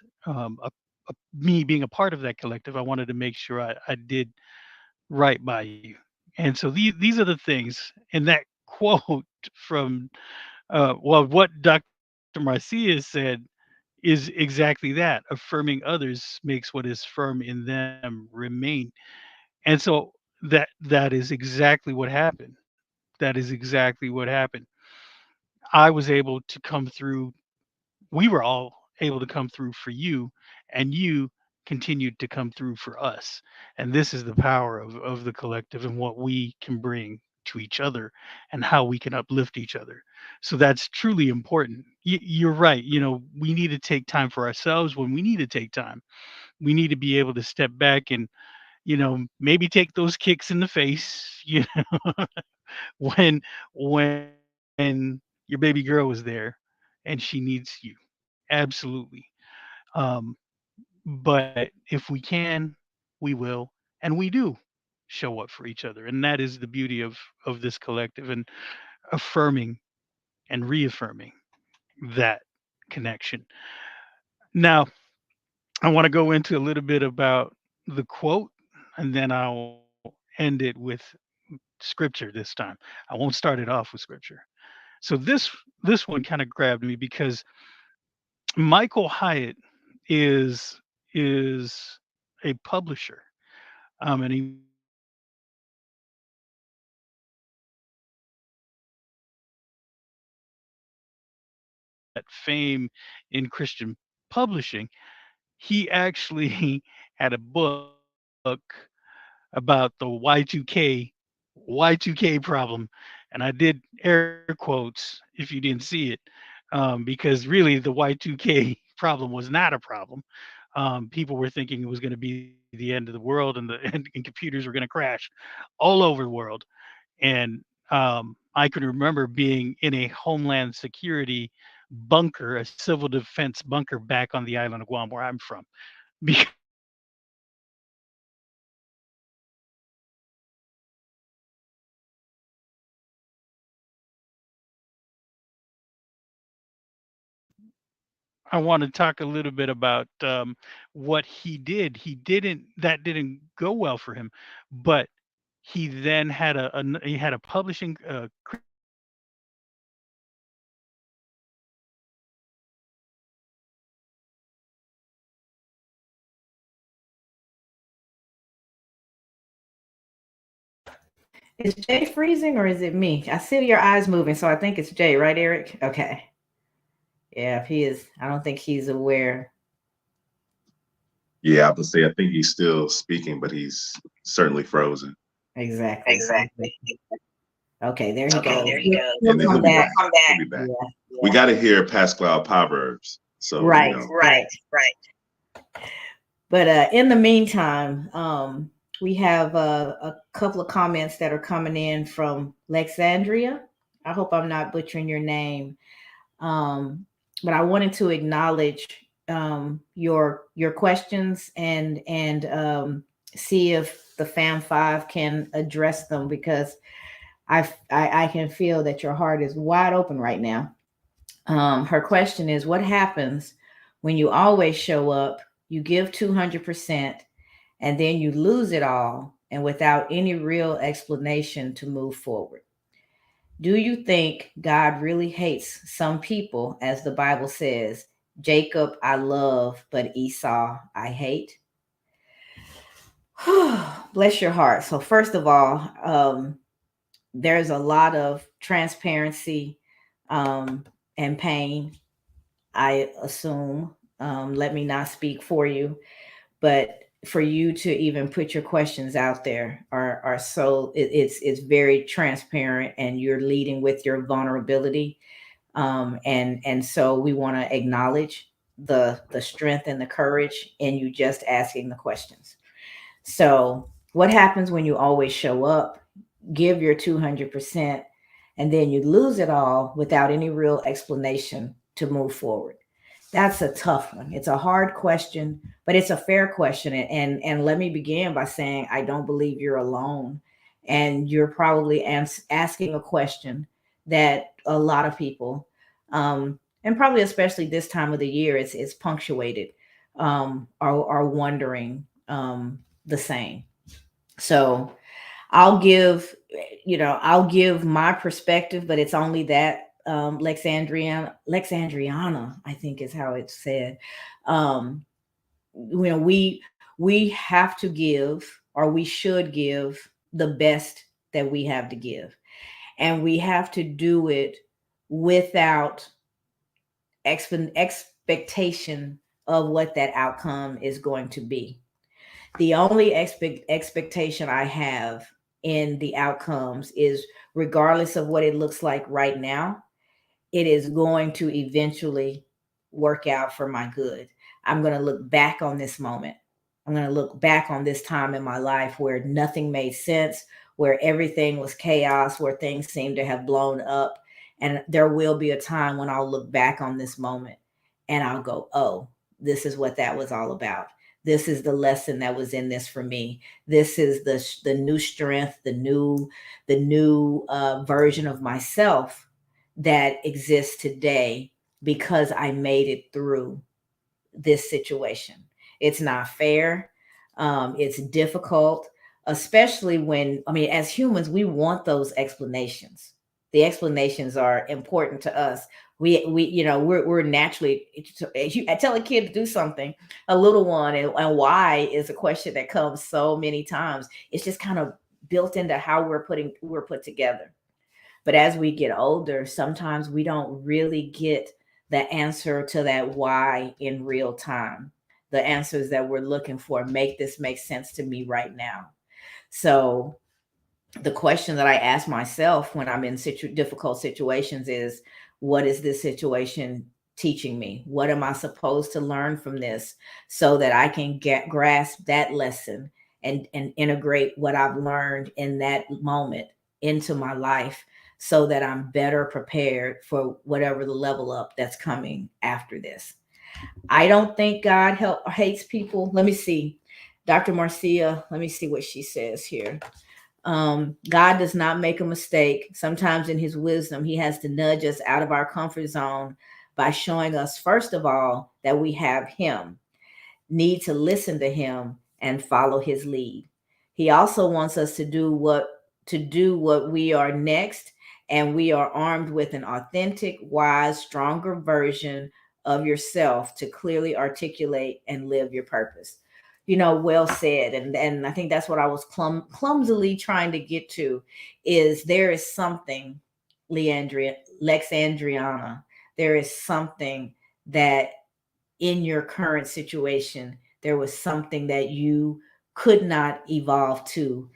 me being a part of that collective, I wanted to make sure I did right by you. And so these are the things. And that quote from, well, what Dr. Marcia said is exactly that. Affirming others makes what is firm in them remain. And so that is exactly what happened. That is exactly what happened. I was able to come through. We were all able to come through for you, and you continued to come through for us. And this is the power of the collective and what we can bring to each other and how we can uplift each other. So that's truly important. You're right. We need to take time for ourselves when we need to take time. We need to be able to step back and, maybe take those kicks in the face, when when your baby girl was there and she needs you. Absolutely. Um, but if we can, we will, and we do show up for each other. And that is the beauty of this collective, and affirming and reaffirming that connection. Now, I want to go into a little bit about the quote, and then I'll end it with scripture this time. I won't start it off with scripture. So this one kind of grabbed me because Michael Hyatt is a publisher, and he made a lot of that fame in Christian publishing. He actually had a book about the Y2K problem, and I did air quotes if you didn't see it, because really the Y2K problem was not a problem. People were thinking it was going to be the end of the world, and and computers were going to crash all over the world. And I can remember being in a homeland security bunker, a civil defense bunker back on the island of Guam, where I'm from, because I want to talk a little bit about what he did. That didn't go well for him, but he then had he had a publishing Christian publishing company, and Is Jay freezing or is it me? I see your eyes moving, so I think it's Jay, right, Eric? Okay. Yeah, if he is, I don't think he's aware. Yeah, I would say I think he's still speaking, but he's certainly frozen. Exactly. Okay, there he goes. And then he'll be back. He'll be back. Yeah. We got to hear Pascal Proverbs. So right. But in the meantime, we have a couple of comments that are coming in from Lexandria. I hope I'm not butchering your name, but I wanted to acknowledge your questions and see if the Fam 5 can address them, because I can feel that your heart is wide open right now. Her question is, what happens when you always show up, you give 200%, and then you lose it all, and without any real explanation to move forward? Do you think God really hates some people, as the Bible says, Jacob I love, but Esau I hate? Bless your heart. So first of all, there's a lot of transparency and pain, I assume. Let me not speak for you, but for you to even put your questions out there are so it's very transparent, and you're leading with your vulnerability. And so we want to acknowledge the strength and the courage in you just asking the questions. So what happens when you always show up, give your 200%, and then you lose it all without any real explanation to move forward? That's a tough one. It's a hard question, but it's a fair question. And let me begin by saying I don't believe you're alone, and you're probably asking a question that a lot of people, and probably especially this time of the year, it's punctuated, are wondering the same. So I'll give my perspective, but it's only that. Lexandriana, I think is how it's said. Um, we have to give, or we should give the best that we have to give, and we have to do it without expectation of what that outcome is going to be. The only expectation I have in the outcomes is, regardless of what it looks like right now, it is going to eventually work out for my good. I'm going to look back on this moment. I'm going to look back on this time in my life where nothing made sense, where everything was chaos, where things seemed to have blown up. And there will be a time when I'll look back on this moment and I'll go, oh, this is what that was all about. This is the lesson that was in this for me. This is the new strength, the new version of myself that exists today because I made it through this situation. It's not fair. It's difficult, especially when, I mean, as humans, we want those explanations. The explanations are important to us. We're naturally, I tell a kid to do something, a little one, and why is a question that comes so many times. It's just kind of built into how we're put together. But as we get older, sometimes we don't really get the answer to that why in real time. The answers that we're looking for, make this make sense to me right now. So the question that I ask myself when I'm in difficult situations is, what is this situation teaching me? What am I supposed to learn from this so that I can grasp that lesson and integrate what I've learned in that moment into my life so that I'm better prepared for whatever the level up that's coming after this. I don't think God hates people. Let me see. Dr. Marcia, let me see what she says here. God does not make a mistake. Sometimes in his wisdom, he has to nudge us out of our comfort zone by showing us, first of all, that we have him, need to listen to him and follow his lead. He also wants us to do what we are next, and we are armed with an authentic, wise, stronger version of yourself to clearly articulate and live your purpose. Well said. And I think that's what I was clumsily trying to get to, is there is something, Lexandriana, there is something that in your current situation, there was something that you could not evolve to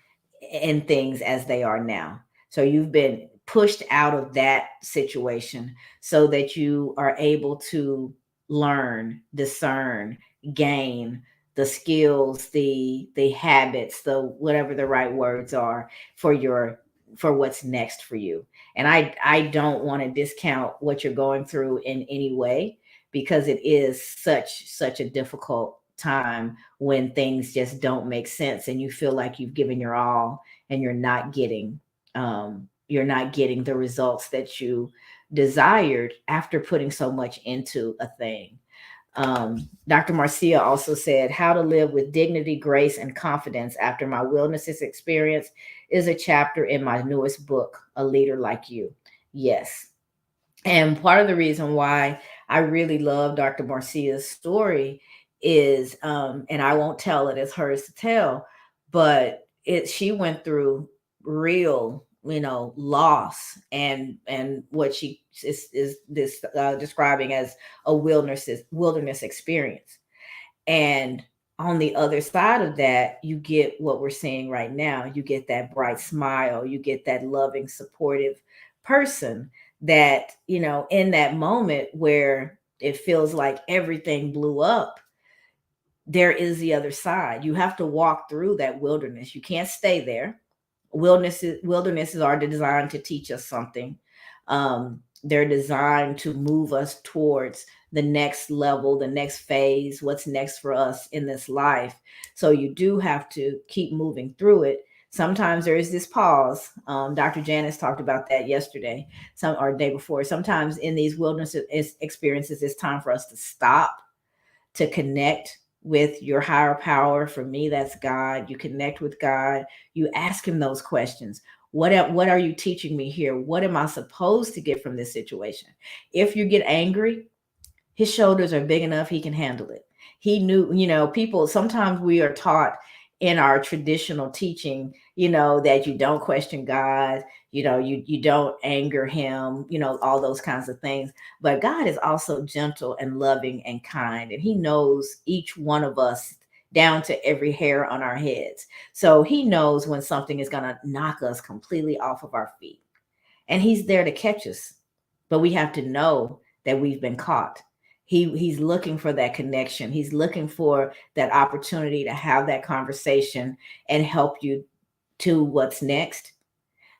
in things as they are now. So you've been pushed out of that situation so that you are able to learn, discern, gain the skills, the habits, the whatever the right words are for what's next for you. And I don't want to discount what you're going through in any way, because it is such a difficult time when things just don't make sense and you feel like you've given your all and you're not getting the results that you desired after putting so much into a thing. Dr. Marcia also said, how to live with dignity, grace, and confidence after my wilderness experience is a chapter in my newest book, A Leader Like You. Yes. And part of the reason why I really love Dr. Marcia's story is, and I won't tell it, it's hers to tell, but she went through real, loss, and what she is this describing as a wilderness experience. And on the other side of that, you get what we're seeing right now. You get that bright smile, you get that loving, supportive person that, in that moment where it feels like everything blew up, there is the other side. You have to walk through that wilderness. You can't stay there. Wildernesses are designed to teach us something. They're designed to move us towards the next level, the next phase, what's next for us in this life. So you do have to keep moving through it. Sometimes there is this pause. Dr. Janice talked about that yesterday, or day before. Sometimes in these wilderness experiences, it's time for us to stop, to connect with your higher power. For me, that's God. You connect with God. You ask him those questions. What are you teaching me here? What am I supposed to get from this situation? If you get angry, his shoulders are big enough, he can handle it. He knew, people, sometimes we are taught in our traditional teaching, that you don't question God, you don't anger him, all those kinds of things. But God is also gentle and loving and kind, and he knows each one of us down to every hair on our heads. So he knows when something is going to knock us completely off of our feet, and he's there to catch us. But we have to know that we've been caught. He's looking for that connection. He's looking for that opportunity to have that conversation and help you to what's next.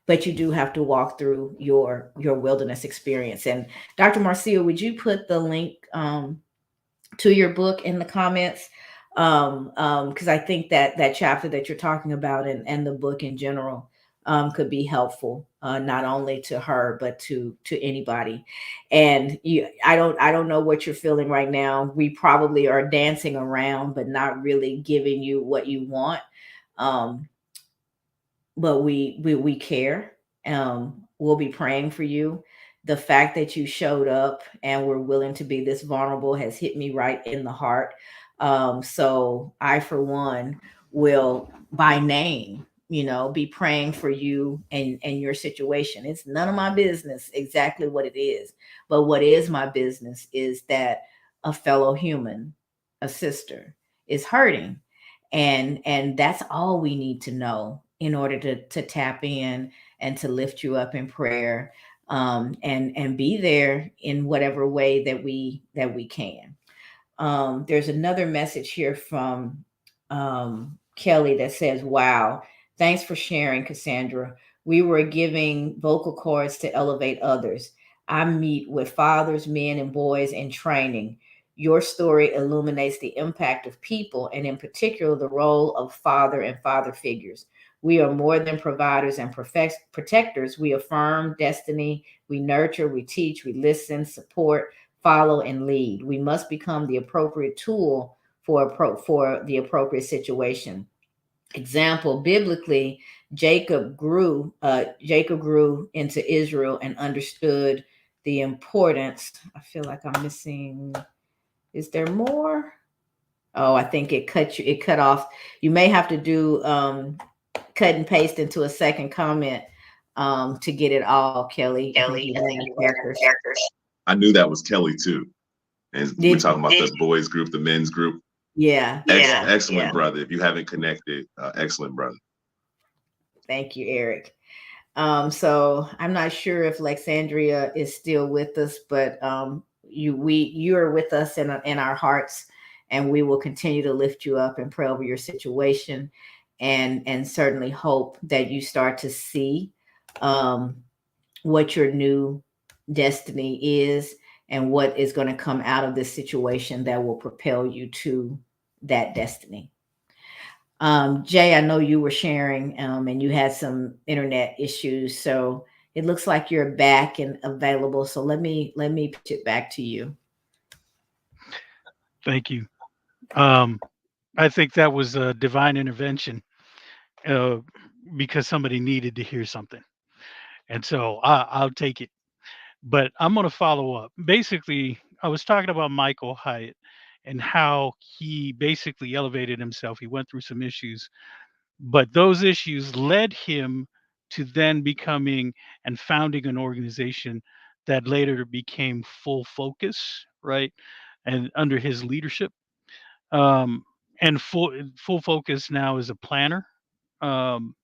But you do have to walk through your wilderness experience. And Dr. Marcia, would you put the link to your book in the comments? Because I think that chapter that you're talking about, and the book in general, could be helpful, not only to her but to anybody. And I don't know what you're feeling right now. We probably are dancing around, but not really giving you what you want. But we care. We'll be praying for you. The fact that you showed up and were willing to be this vulnerable has hit me right in the heart. So I, for one, will by name, be praying for you and your situation. It's none of my business exactly what it is, but what is my business is that a fellow human, a sister, is hurting, and that's all we need to know in order to tap in and to lift you up in prayer, and be there in whatever way that we can. There's another message here from Kelly that says, wow, thanks for sharing, Cassandra. We were giving vocal cords to elevate others. I meet with fathers, men, and boys in training. Your story illuminates the impact of people, and in particular, the role of father and father figures. We are more than providers and protectors. We affirm destiny. We nurture, we teach, we listen, support, follow, and lead. We must become the appropriate tool for the appropriate situation. Example, biblically, Jacob grew into Israel and understood the importance. I feel like I'm missing. Is there more? Oh, I think it cut off. You may have to do cut and paste into a second comment to get it all, Kelly. I knew that was Kelly too. And we're talking about the boys group, the men's group. Yeah. Excellent, brother. If you haven't connected, excellent, brother. Thank you, Eric. So I'm not sure if Lexandria is still with us, but you are with us in our hearts, and we will continue to lift you up and pray over your situation, and certainly hope that you start to see what your new destiny is and what is going to come out of this situation that will propel you to that destiny. Jay, I know you were sharing, and you had some internet issues, so it looks like you're back and available. So let me pitch it back to you. Thank you. I think that was a divine intervention, uh, because somebody needed to hear something, and so I'll take it. But I'm going to follow up. Basically, I was talking about Michael Hyatt and how he basically elevated himself. He went through some issues, But those issues led him to then becoming and founding an organization that later became Full Focus, right? And under his leadership, um, and Full Focus now is a planner, um,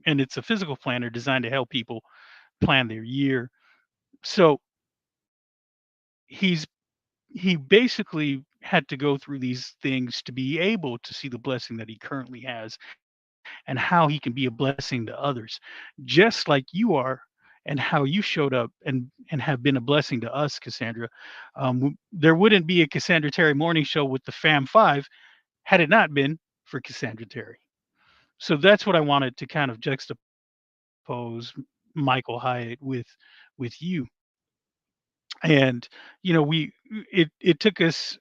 and it's a physical planner designed to help people plan their year. So he's he basically had to go through these things to be able to see the blessing that he currently has and how he can be a blessing to others, just like you are, and how you showed up and have been a blessing to us, Cassandra. There wouldn't be a Cassandra Terry morning show with the Fam Five had it not been for Cassandra Terry. So that's what I wanted to kind of juxtapose Michael Hyatt with you. And it took us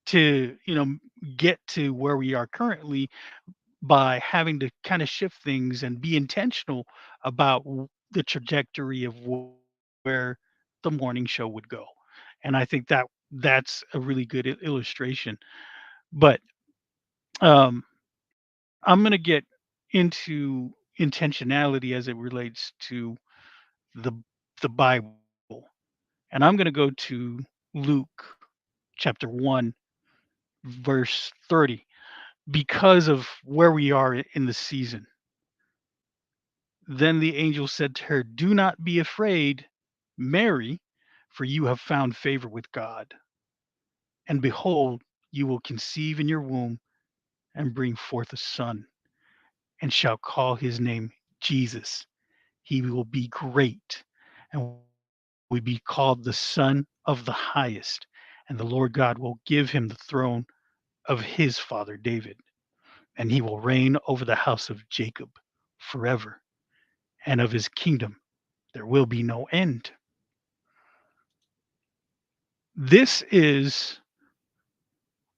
to get to where we are currently by having to kind of shift things and be intentional about the trajectory of where the morning show would go. And I think that's a really good illustration. But um, I'm going to get into intentionality as it relates to the the Bible, and I'm going to go to Luke chapter 1 verse 30 because of where we are in the season. Then the angel said to her, "Do not be afraid, Mary, for you have found favor with God. And behold, you will conceive in your womb and bring forth a son, and shall call his name Jesus. He will be great and will be called the Son of the Highest. And the Lord God will give him the throne of his father David, and he will reign over the house of Jacob forever, and of his kingdom there will be no end." This is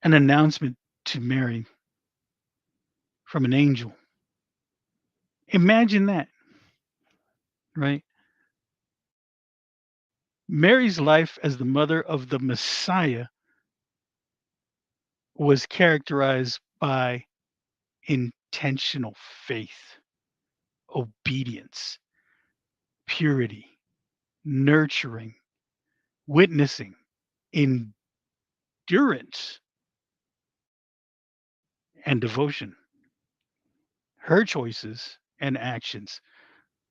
an announcement to Mary from an angel. Imagine that, right? Mary's life as the mother of the Messiah was characterized by intentional faith, obedience, purity, nurturing, witnessing, endurance, and devotion. Her choices and actions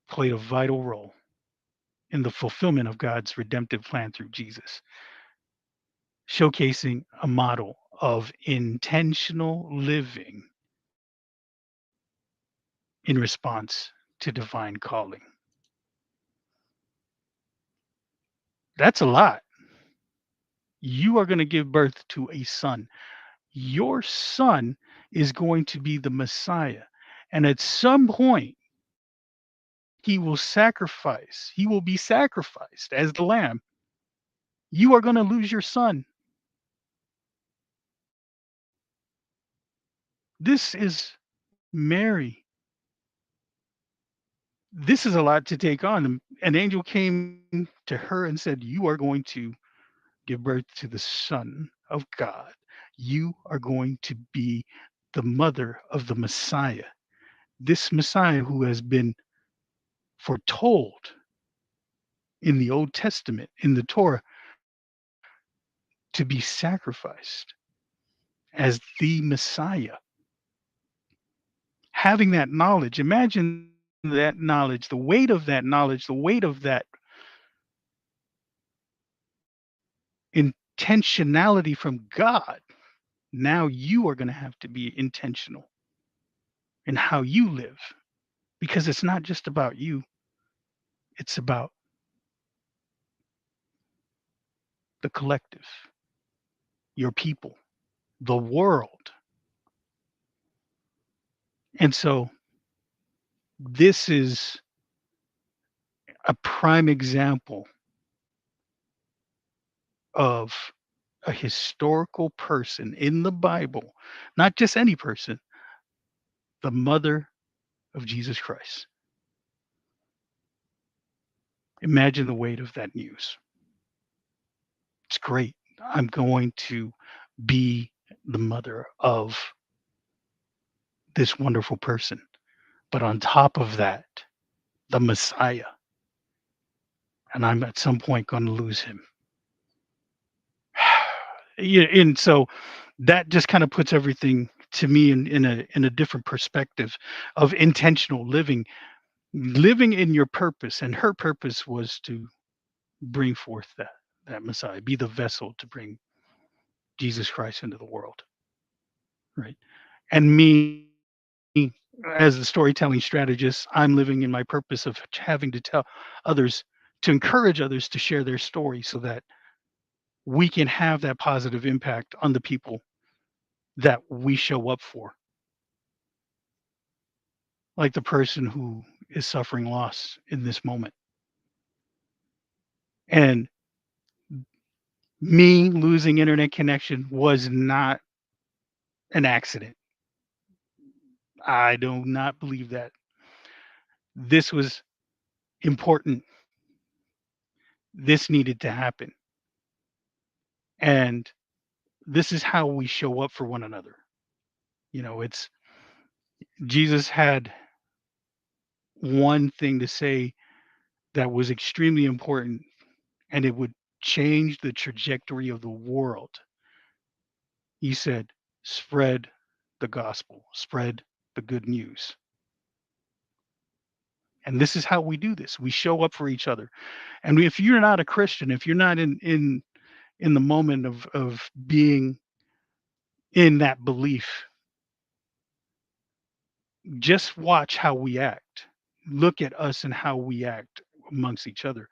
played a vital role in the fulfillment of God's redemptive plan through Jesus, showcasing a model of intentional living in response to divine calling. That's a lot. You are going to give birth to a son. Your son is going to be the Messiah. And at some point, he will be sacrificed as the lamb. You are going to lose your son. This is Mary. This is a lot to take on. An angel came to her and said, "You are going to give birth to the Son of God. You are going to be the mother of the Messiah. This Messiah who has been foretold in the Old Testament, in the Torah, to be sacrificed as the Messiah." Having that knowledge, imagine that knowledge, the weight of that knowledge, the weight of that intentionality from God. Now you are going to have to be intentional in how you live, because it's not just about you, it's about the collective, your people, the world. And so this is a prime example of a historical person in the Bible, not just any person, the mother of Jesus Christ. Imagine the weight of that news. It's great. I'm going to be the mother of this wonderful person. But on top of that, the Messiah. And I'm at some point going to lose him. Yeah, and so that just kind of puts everything to me in a different perspective of intentional living in your purpose. And her purpose was to bring forth that Messiah, be the vessel to bring Jesus Christ into the world, right? And me, as the storytelling strategist, I'm living in my purpose of having to tell others, to encourage others to share their story so that we can have that positive impact on the people that we show up for, like the person who is suffering loss in this moment. And me losing internet connection was not an accident. I do not believe that. This was important. This needed to happen. And this is how we show up for one another. It's Jesus had one thing to say that was extremely important, and it would change the trajectory of the world. He said, spread the gospel, spread the good news. And this is how we do this. We show up for each other. And if you're not a Christian, if you're not in the moment of being in that belief, just watch how we act. Look at us and how we act amongst each other.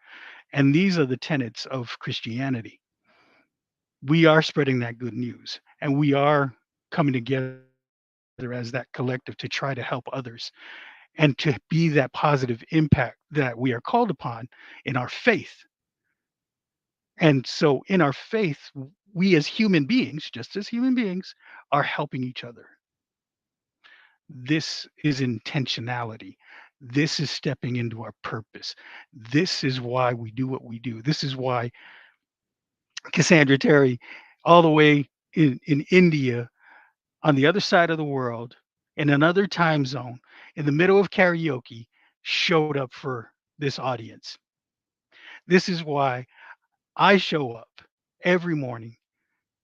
And these are the tenets of Christianity. We are spreading that good news, and we are coming together as that collective to try to help others and to be that positive impact that we are called upon in our faith. And so in our faith, we as human beings, just as human beings, are helping each other. This is intentionality. This is stepping into our purpose. This is why we do what we do. This is why Cassandra Terry, all the way in India, on the other side of the world, in another time zone, in the middle of karaoke, showed up for this audience. This is why I show up every morning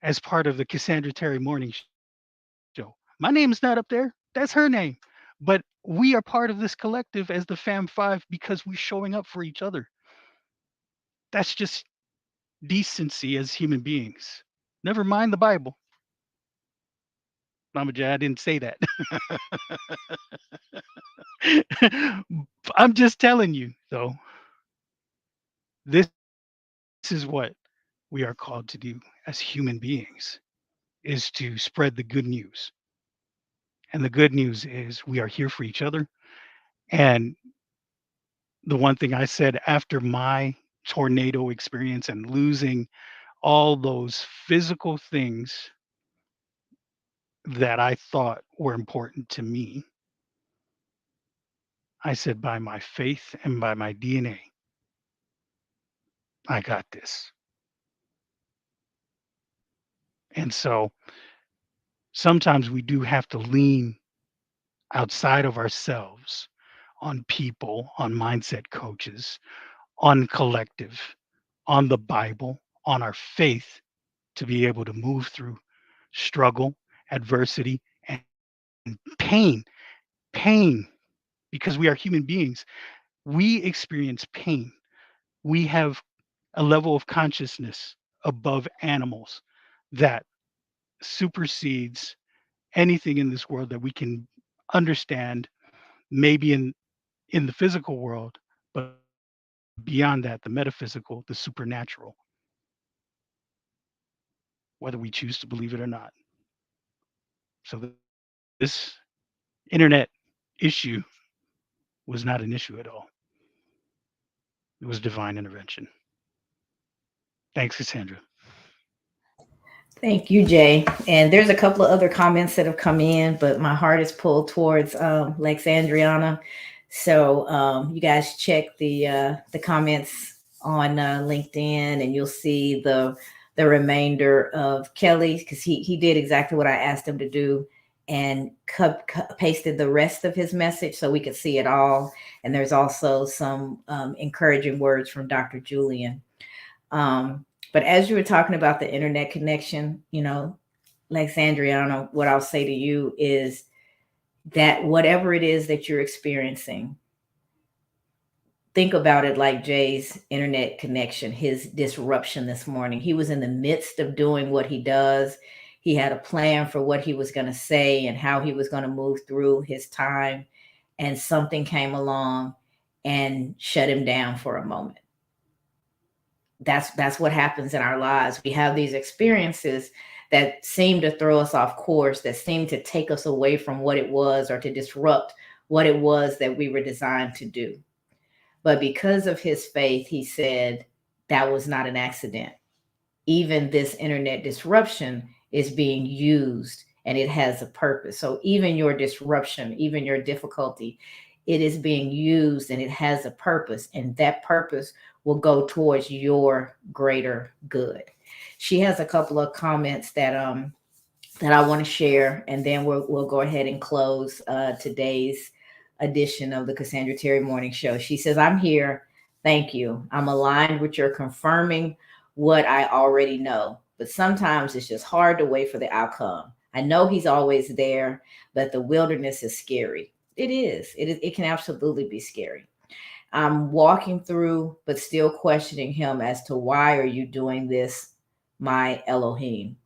as part of the Cassandra Terry Morning Show. My name's not up there. That's her name. But we are part of this collective as the Fam Five because we're showing up for each other. That's just decency as human beings. Never mind the Bible. Mama J, I didn't say that. I'm just telling you, though, this is what we are called to do as human beings, is to spread the good news. And the good news is we are here for each other. And the one thing I said after my tornado experience and losing all those physical things that I thought were important to me, I said, by my faith and by my DNA, I got this. And so sometimes we do have to lean outside of ourselves on people, on mindset coaches, on collective, on the Bible, on our faith to be able to move through struggle, adversity, and pain. Pain, because we are human beings. We experience pain. We have a level of consciousness above animals that supersedes anything in this world that we can understand, maybe in the physical world, but beyond that, the metaphysical, the supernatural, whether we choose to believe it or not. So this internet issue was not an issue at all. It was divine intervention. Thanks, Cassandra. Thank you, Jay. And there's a couple of other comments that have come in, but my heart is pulled towards Lexandriana. So you guys check the comments on LinkedIn, and you'll see the remainder of Kelly, because he did exactly what I asked him to do. pasted the rest of his message so we could see it all. And there's also some encouraging words from Dr. Julian. But as you were talking about the internet connection, Alexandriana, what I'll say to you is that whatever it is that you're experiencing, think about it like Jay's internet connection, his disruption this morning. He was in the midst of doing what he does. He had a plan for what he was going to say and how he was going to move through his time. And something came along and shut him down for a moment. That's what happens in our lives. We have these experiences that seem to throw us off course, that seem to take us away from what it was or to disrupt what it was that we were designed to do. But because of his faith, he said that was not an accident. Even this internet disruption is being used and it has a purpose. So even your disruption, even your difficulty, it is being used and it has a purpose. And that purpose will go towards your greater good. She has a couple of comments that I want to share, and then we'll go ahead and close today's edition of the Cassandra Terry Morning Show. She says, I'm here. Thank you. I'm aligned with your confirming what I already know, but sometimes it's just hard to wait for the outcome. I know he's always there, but the wilderness is scary. It is. It can absolutely be scary. I'm walking through, but still questioning him as to why are you doing this, my Elohim?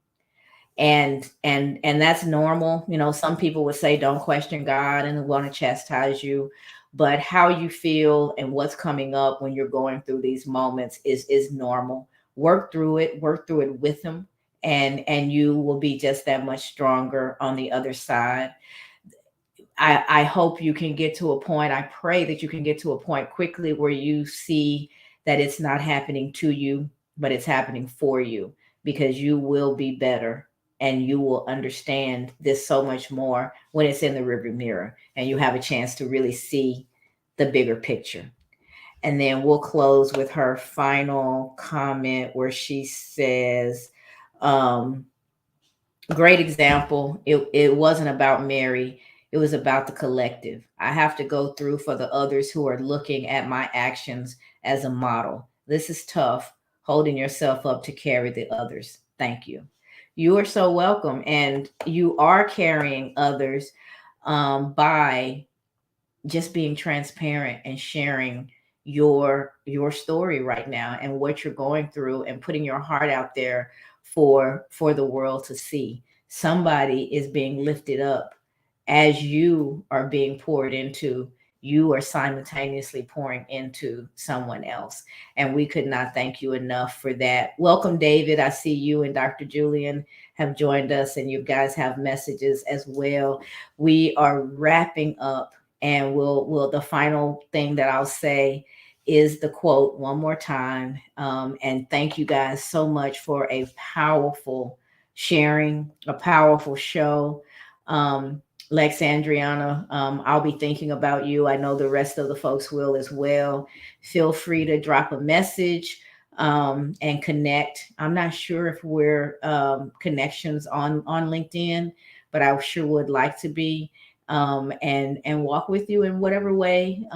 And that's normal. Some people would say don't question God and want to chastise you, but how you feel and what's coming up when you're going through these moments is normal. Work through it with him, and you will be just that much stronger on the other side. I hope you can get to a point. I pray that you can get to a point quickly where you see that it's not happening to you, but it's happening for you, because you will be better and you will understand this so much more when it's in the rearview mirror and you have a chance to really see the bigger picture. And then we'll close with her final comment where she says, great example. It wasn't about Mary. It was about the collective. I have to go through for the others who are looking at my actions as a model. This is tough, holding yourself up to carry the others. Thank you. You are so welcome. And you are carrying others by just being transparent and sharing your story right now and what you're going through and putting your heart out there for the world to see. Somebody is being lifted up as you are being poured into. You are simultaneously pouring into someone else. And we could not thank you enough for that. Welcome, David. I see you and Dr. Julian have joined us, and you guys have messages as well. We are wrapping up, and we'll the final thing that I'll say is the quote one more time. And thank you guys so much for a powerful sharing, a powerful show. Alexandriana, I'll be thinking about you. I know the rest of the folks will as well. Feel free to drop a message and connect. I'm not sure if we're connections on LinkedIn, but I sure would like to be, and walk with you in whatever way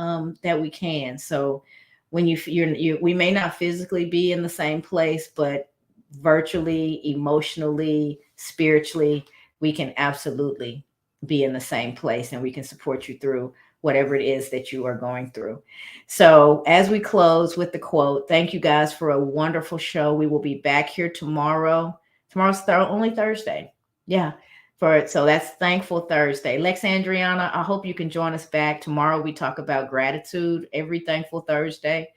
that we can. So when we may not physically be in the same place, but virtually, emotionally, spiritually, we can absolutely be in the same place, and we can support you through whatever it is that you are going through. So as we close with the quote, thank you guys for a wonderful show. We will be back here tomorrow. Tomorrow's only Thursday. Yeah. So that's Thankful Thursday. Alexandriana, I hope you can join us back tomorrow. We talk about gratitude every Thankful Thursday.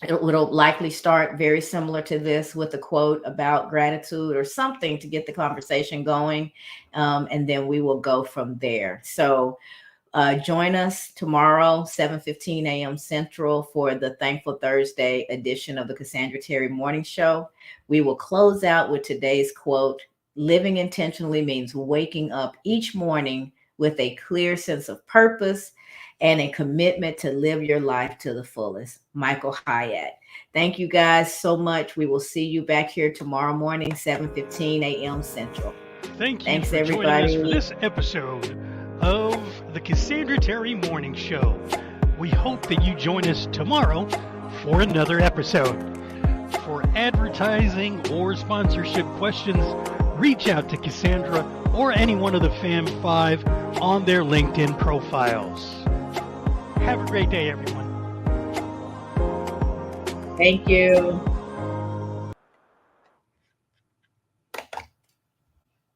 It'll likely start very similar to this with a quote about gratitude or something to get the conversation going. And then we will go from there. So join us tomorrow, 7:15 a.m. Central, for the Thankful Thursday edition of the Cassandra Terry Morning Show. We will close out with today's quote. Living intentionally means waking up each morning with a clear sense of purpose and a commitment to live your life to the fullest. Michael Hyatt. Thank you guys so much. We will see you back here tomorrow morning, 7:15 a.m. Central. Thank you Thanks, for joining us for everybody. this episode of the Cassandra Terry Morning Show. We hope that you join us tomorrow for another episode. For advertising or sponsorship questions, reach out to Cassandra or any one of the Fam 5 on their LinkedIn profiles. Have a great day, everyone. Thank you.